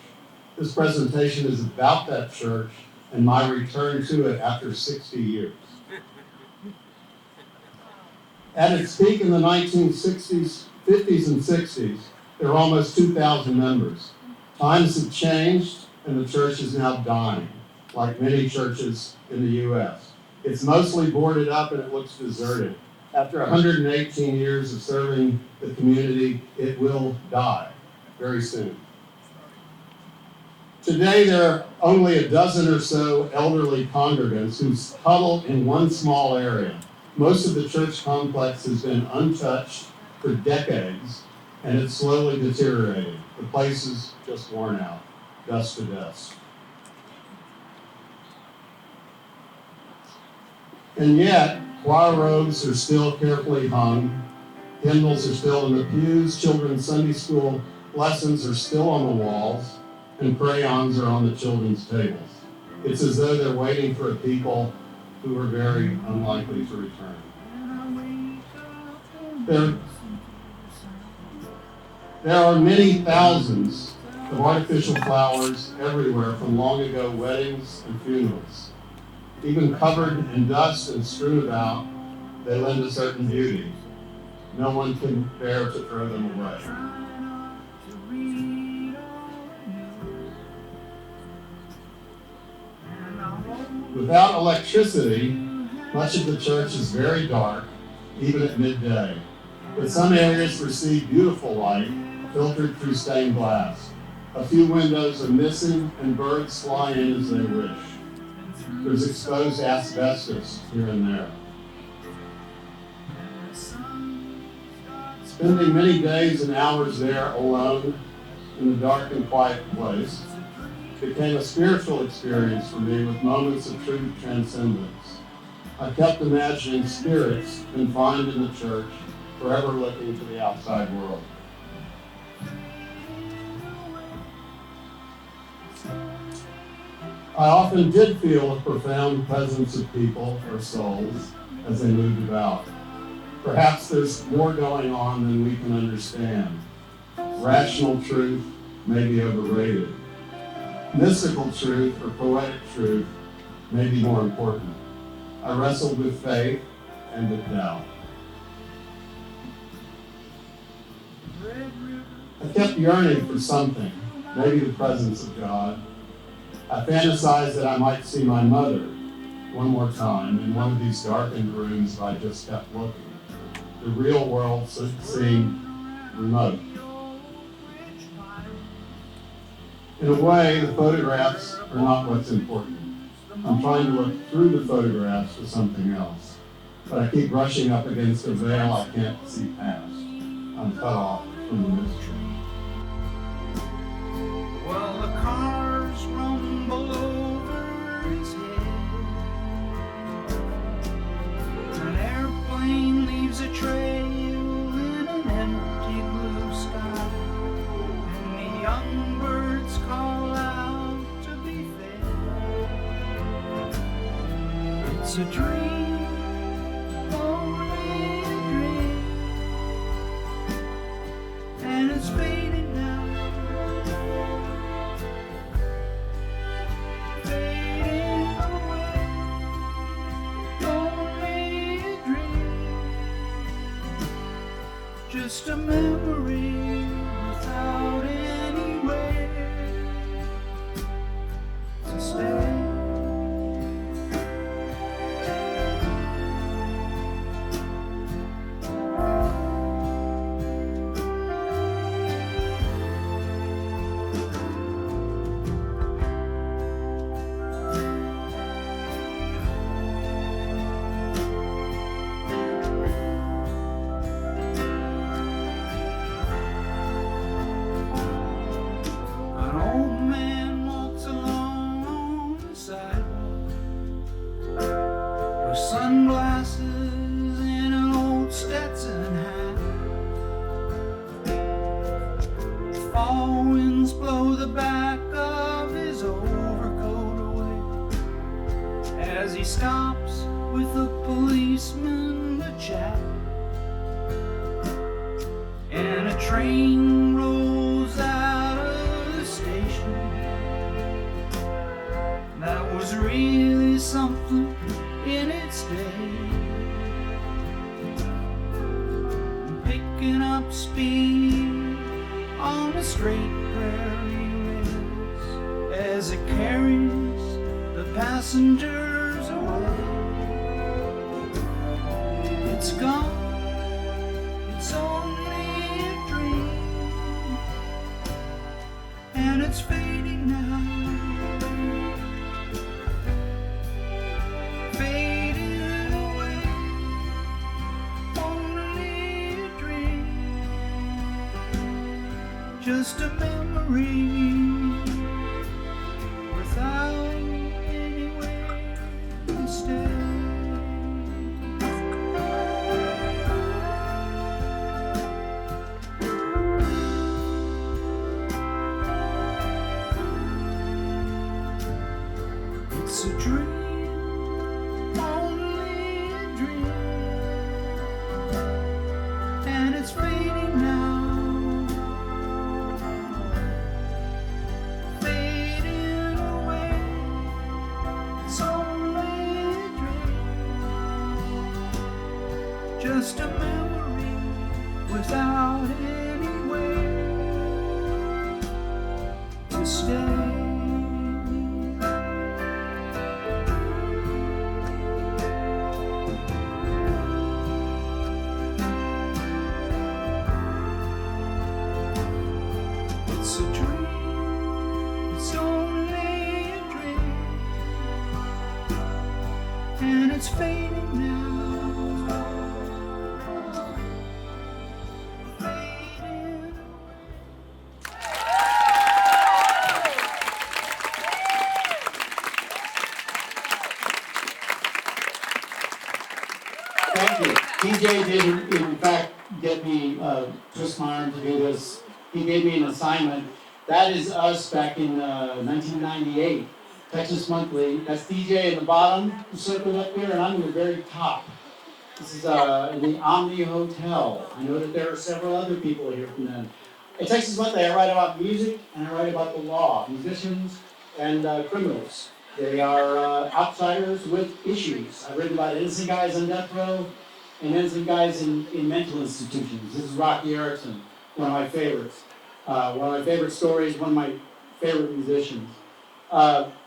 This presentation is about that church and my return to it after 60 years. At its peak in the 1960s, 50s and 60s, there were almost 2,000 members. Times have changed and the church is now dying, like many churches in the U.S. It's mostly boarded up and it looks deserted. After 118 years of serving the community, it will die very soon. Today, there are only a dozen or so elderly congregants who huddle in one small area. Most of the church complex has been untouched for decades, and it's slowly deteriorating. The place is just worn out, dust to dust. And yet, choir robes are still carefully hung, hymnals are still in the pews, children's Sunday school lessons are still on the walls, and crayons are on the children's tables. It's as though they're waiting for a people who are very unlikely to return. There are many thousands of artificial flowers everywhere from long ago weddings and funerals. Even covered in dust and strewn about, they lend a certain beauty. No one can bear to throw them away. Without electricity, much of the church is very dark, even at midday. But some areas receive beautiful light, filtered through stained glass. A few windows are missing, and birds fly in as they wish. There's exposed asbestos here and there. Spending many days and hours there alone in the dark and quiet place became a spiritual experience for me with moments of true transcendence. I kept imagining spirits confined in the church, forever looking to the outside world. I often did feel a profound presence of people or souls as they moved about. Perhaps there's more going on than we can understand. Rational truth may be overrated. Mystical truth or poetic truth may be more important. I wrestled with faith and with doubt. I kept yearning for something, maybe the presence of God. I fantasized that I might see my mother one more time in one of these darkened rooms if I just kept looking. The real world seemed remote. In a way, the photographs are not what's important. I'm trying to look through the photographs for something else, but I keep brushing up against a veil I can't see past. I'm cut off from the mystery. Well, the cars rumble over his head. An airplane leaves a trail in an empty blue sky, and the young birds call out to be fed. It's a dream, only a dream, and it's fading now. Just a memory without anywhere to stay. Sunglasses and an old Stetson hat. Fall winds blow the back of his overcoat away as he stops with a policeman to chat. And a train rolls out of the station. That was really something in its day, picking up speed on the straight prairie rails as it carries the passengers away. It's gone, it's only a dream, and it's fading now. Just a memory without anywhere to stay. It's a dream, only a dream, and it's fading now. Just a memory without anywhere to stay. It's a dream, it's only a dream, and it's fading now. DJ did, in fact, get me, twist my arm to do this. He gave me an assignment. That is us back in 1998. Texas Monthly. That's DJ in the bottom, circled up there, and I'm in the very top. This is in the Omni Hotel. I know that there are several other people here from them. At Texas Monthly, I write about music and I write about the law, musicians and criminals. They are outsiders with issues. I've written about innocent guys on death row and innocent guys in mental institutions. This is Rocky Erickson, one of my favorites. One of my favorite stories, one of my favorite musicians.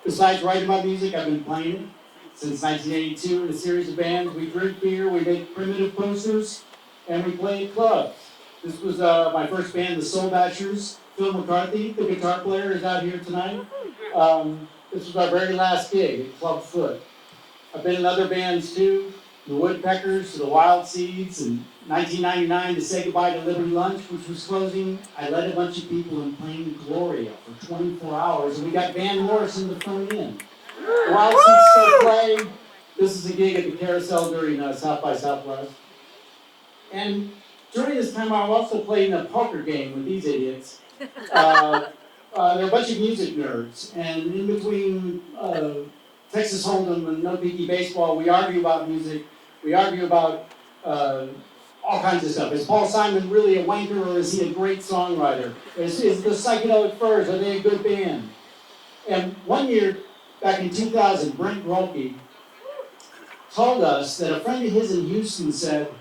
Besides writing about music, I've been playing it since 1982 in a series of bands. We drink beer, we make primitive posters, and we play at clubs. This was my first band, the Soul Bashers. Phil McCarthy, the guitar player, is out here tonight. This was our very last gig at Club Foot. I've been in other bands too, the Woodpeckers, the Wild Seeds, and 1999 to say goodbye to Liberty Lunch, which was closing. I led a bunch of people in playing Gloria for 24 hours, and we got Van Morrison to phone in. The Wild Seeds still play. This is a gig at the Carousel during South by Southwest. And during this time, I also played in a poker game with these idiots. They're a bunch of music nerds, and in between Texas Hold'em and No Peaky Baseball, we argue about music. We argue about all kinds of stuff. Is Paul Simon really a wanker, or is he a great songwriter? Is the Psychedelic Furs, are they a good band? And one year, back in 2000, Brent Rolke told us that a friend of his in Houston said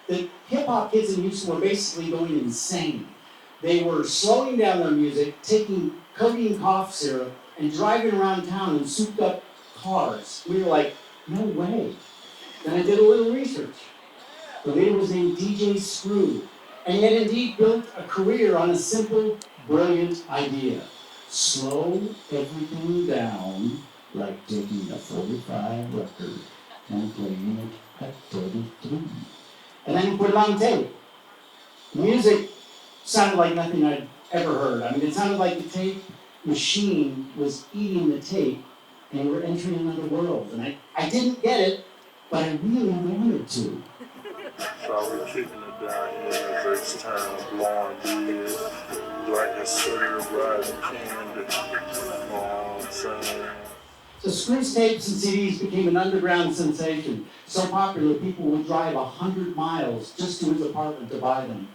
that hip-hop kids in Houston were basically going insane. They were slowing down their music, taking codeine cough syrup, and driving around town in souped-up cars. We were like, no way. Then I did a little research. The leader was named DJ Screw, and he had indeed built a career on a simple, brilliant idea. Slow everything down like taking a 45 record and playing it at 33. And then he put it on tape. The music sounded like nothing I'd ever heard. I mean, it sounded like the tape machine was eating the tape and we were entering another world. And I didn't get it, but I really wanted to. So we're kicking it down here, first time blowing beers, drinking syrup, riding candy, you know what I'm saying? So Screw's tapes and CDs became an underground sensation. So popular, people would drive 100 miles just to his apartment to buy them.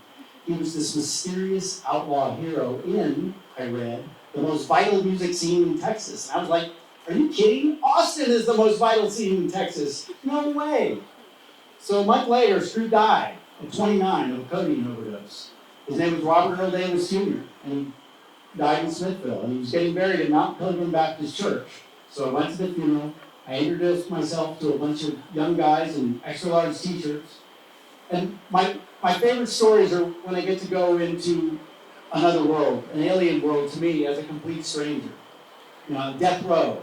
He was this mysterious outlaw hero in, I read, the most vital music scene in Texas. And I was like, are you kidding? Austin is the most vital scene in Texas. No way. So a month later, Screw died at 29 of a codeine overdose. His name was Robert Earl Davis Jr., and he died in Smithville. And he was getting buried at Mount Pilgrim Baptist Church. So I went to the funeral. I introduced myself to a bunch of young guys in extra large t-shirts. And my favorite stories are when I get to go into another world, an alien world to me as a complete stranger. You know, death row,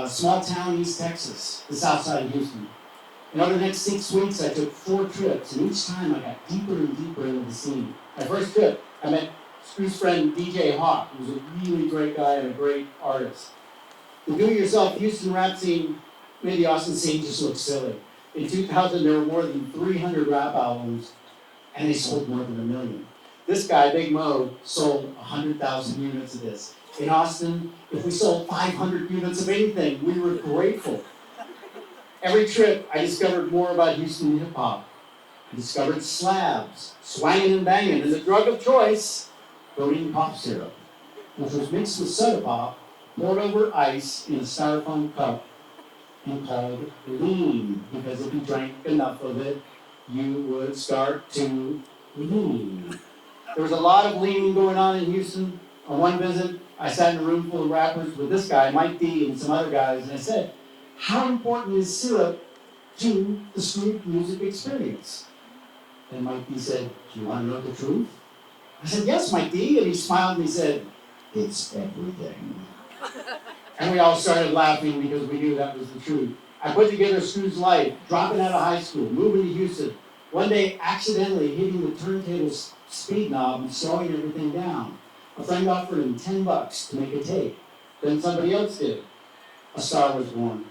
small town East Texas, the south side of Houston. And over the next 6 weeks, I took 4 trips, and each time I got deeper and deeper into the scene. My first trip, I met Screw's friend DJ Hawk, who was a really great guy and a great artist. The do-it-yourself Houston rap scene made the Austin scene just look silly. In 2000, there were more than 300 rap albums, and they sold more than 1 million. This guy, Big Mo, sold 100,000 units of this. In Austin, if we sold 500 units of anything, we were grateful. Every trip, I discovered more about Houston hip-hop. I discovered slabs, swanging and banging, and the drug of choice, codeine cough syrup, which was mixed with soda pop, poured over ice in a styrofoam cup, and called lean, because if you drank enough of it, you would start to lean. There was a lot of leaning going on in Houston. On one visit, I sat in a room full of rappers with this guy, Mike D, and some other guys, and I said, how important is syrup to the street music experience? And Mike D said, do you want to know the truth? I said, yes, Mike D, and he smiled and he said, it's everything. And we all started laughing because we knew that was the truth. I put together Screw's life, dropping out of high school, moving to Houston, one day accidentally hitting the turntable speed knob and slowing everything down. A friend offered him $10 to make a tape. Then somebody else did. A star was born.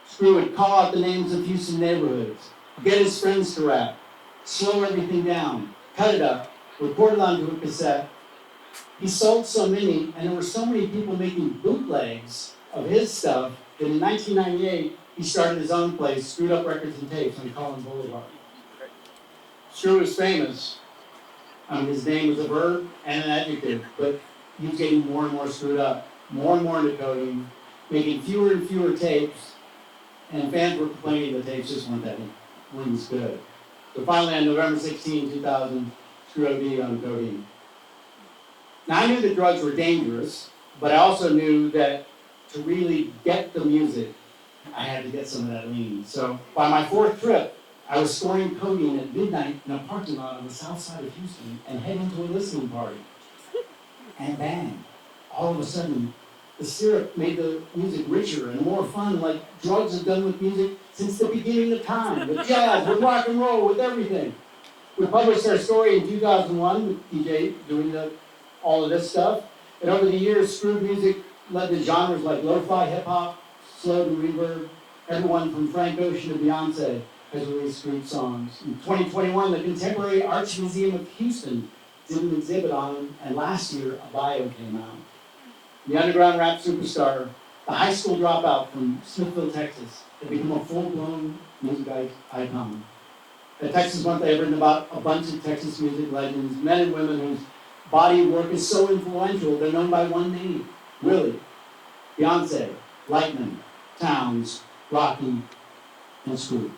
Screw would call out the names of Houston neighborhoods, get his friends to rap, slow everything down, cut it up, record it onto a cassette. He sold so many, and there were so many people making bootlegs of his stuff that in 1998, he started his own place, Screwed Up Records and Tapes on Collins Boulevard. Screw was famous. His name was a verb and an adjective, but he was getting more and more screwed up, more and more into coding, making fewer and fewer tapes, and fans were complaining the tapes just weren't as good. So finally, on November 16, 2000, Screw OD'd on codeine. Now, I knew that drugs were dangerous, but I also knew that to really get the music, I had to get some of that lean. So by my fourth trip, I was scoring codeine at midnight in a parking lot on the south side of Houston and heading to a listening party. And bang, all of a sudden, the syrup made the music richer and more fun, like drugs have done with music since the beginning of time, with jazz, with rock and roll, with everything. We published our story in 2001 with DJ doing all of this stuff. And over the years, Screwed music led to genres like lo-fi hip-hop, slow to reverb. Everyone from Frank Ocean to Beyonce has released Screwed songs. In 2021, the Contemporary Arts Museum of Houston did an exhibit on him, and last year, a bio came out. The underground rap superstar, the high school dropout from Smithville, Texas, had become a full-blown music icon. At Texas Month, they've written about a bunch of Texas music legends, men and women whose body of work is so influential, they're known by one name, Willie, Beyonce, Lightning, Towns, Rocky, and Screw.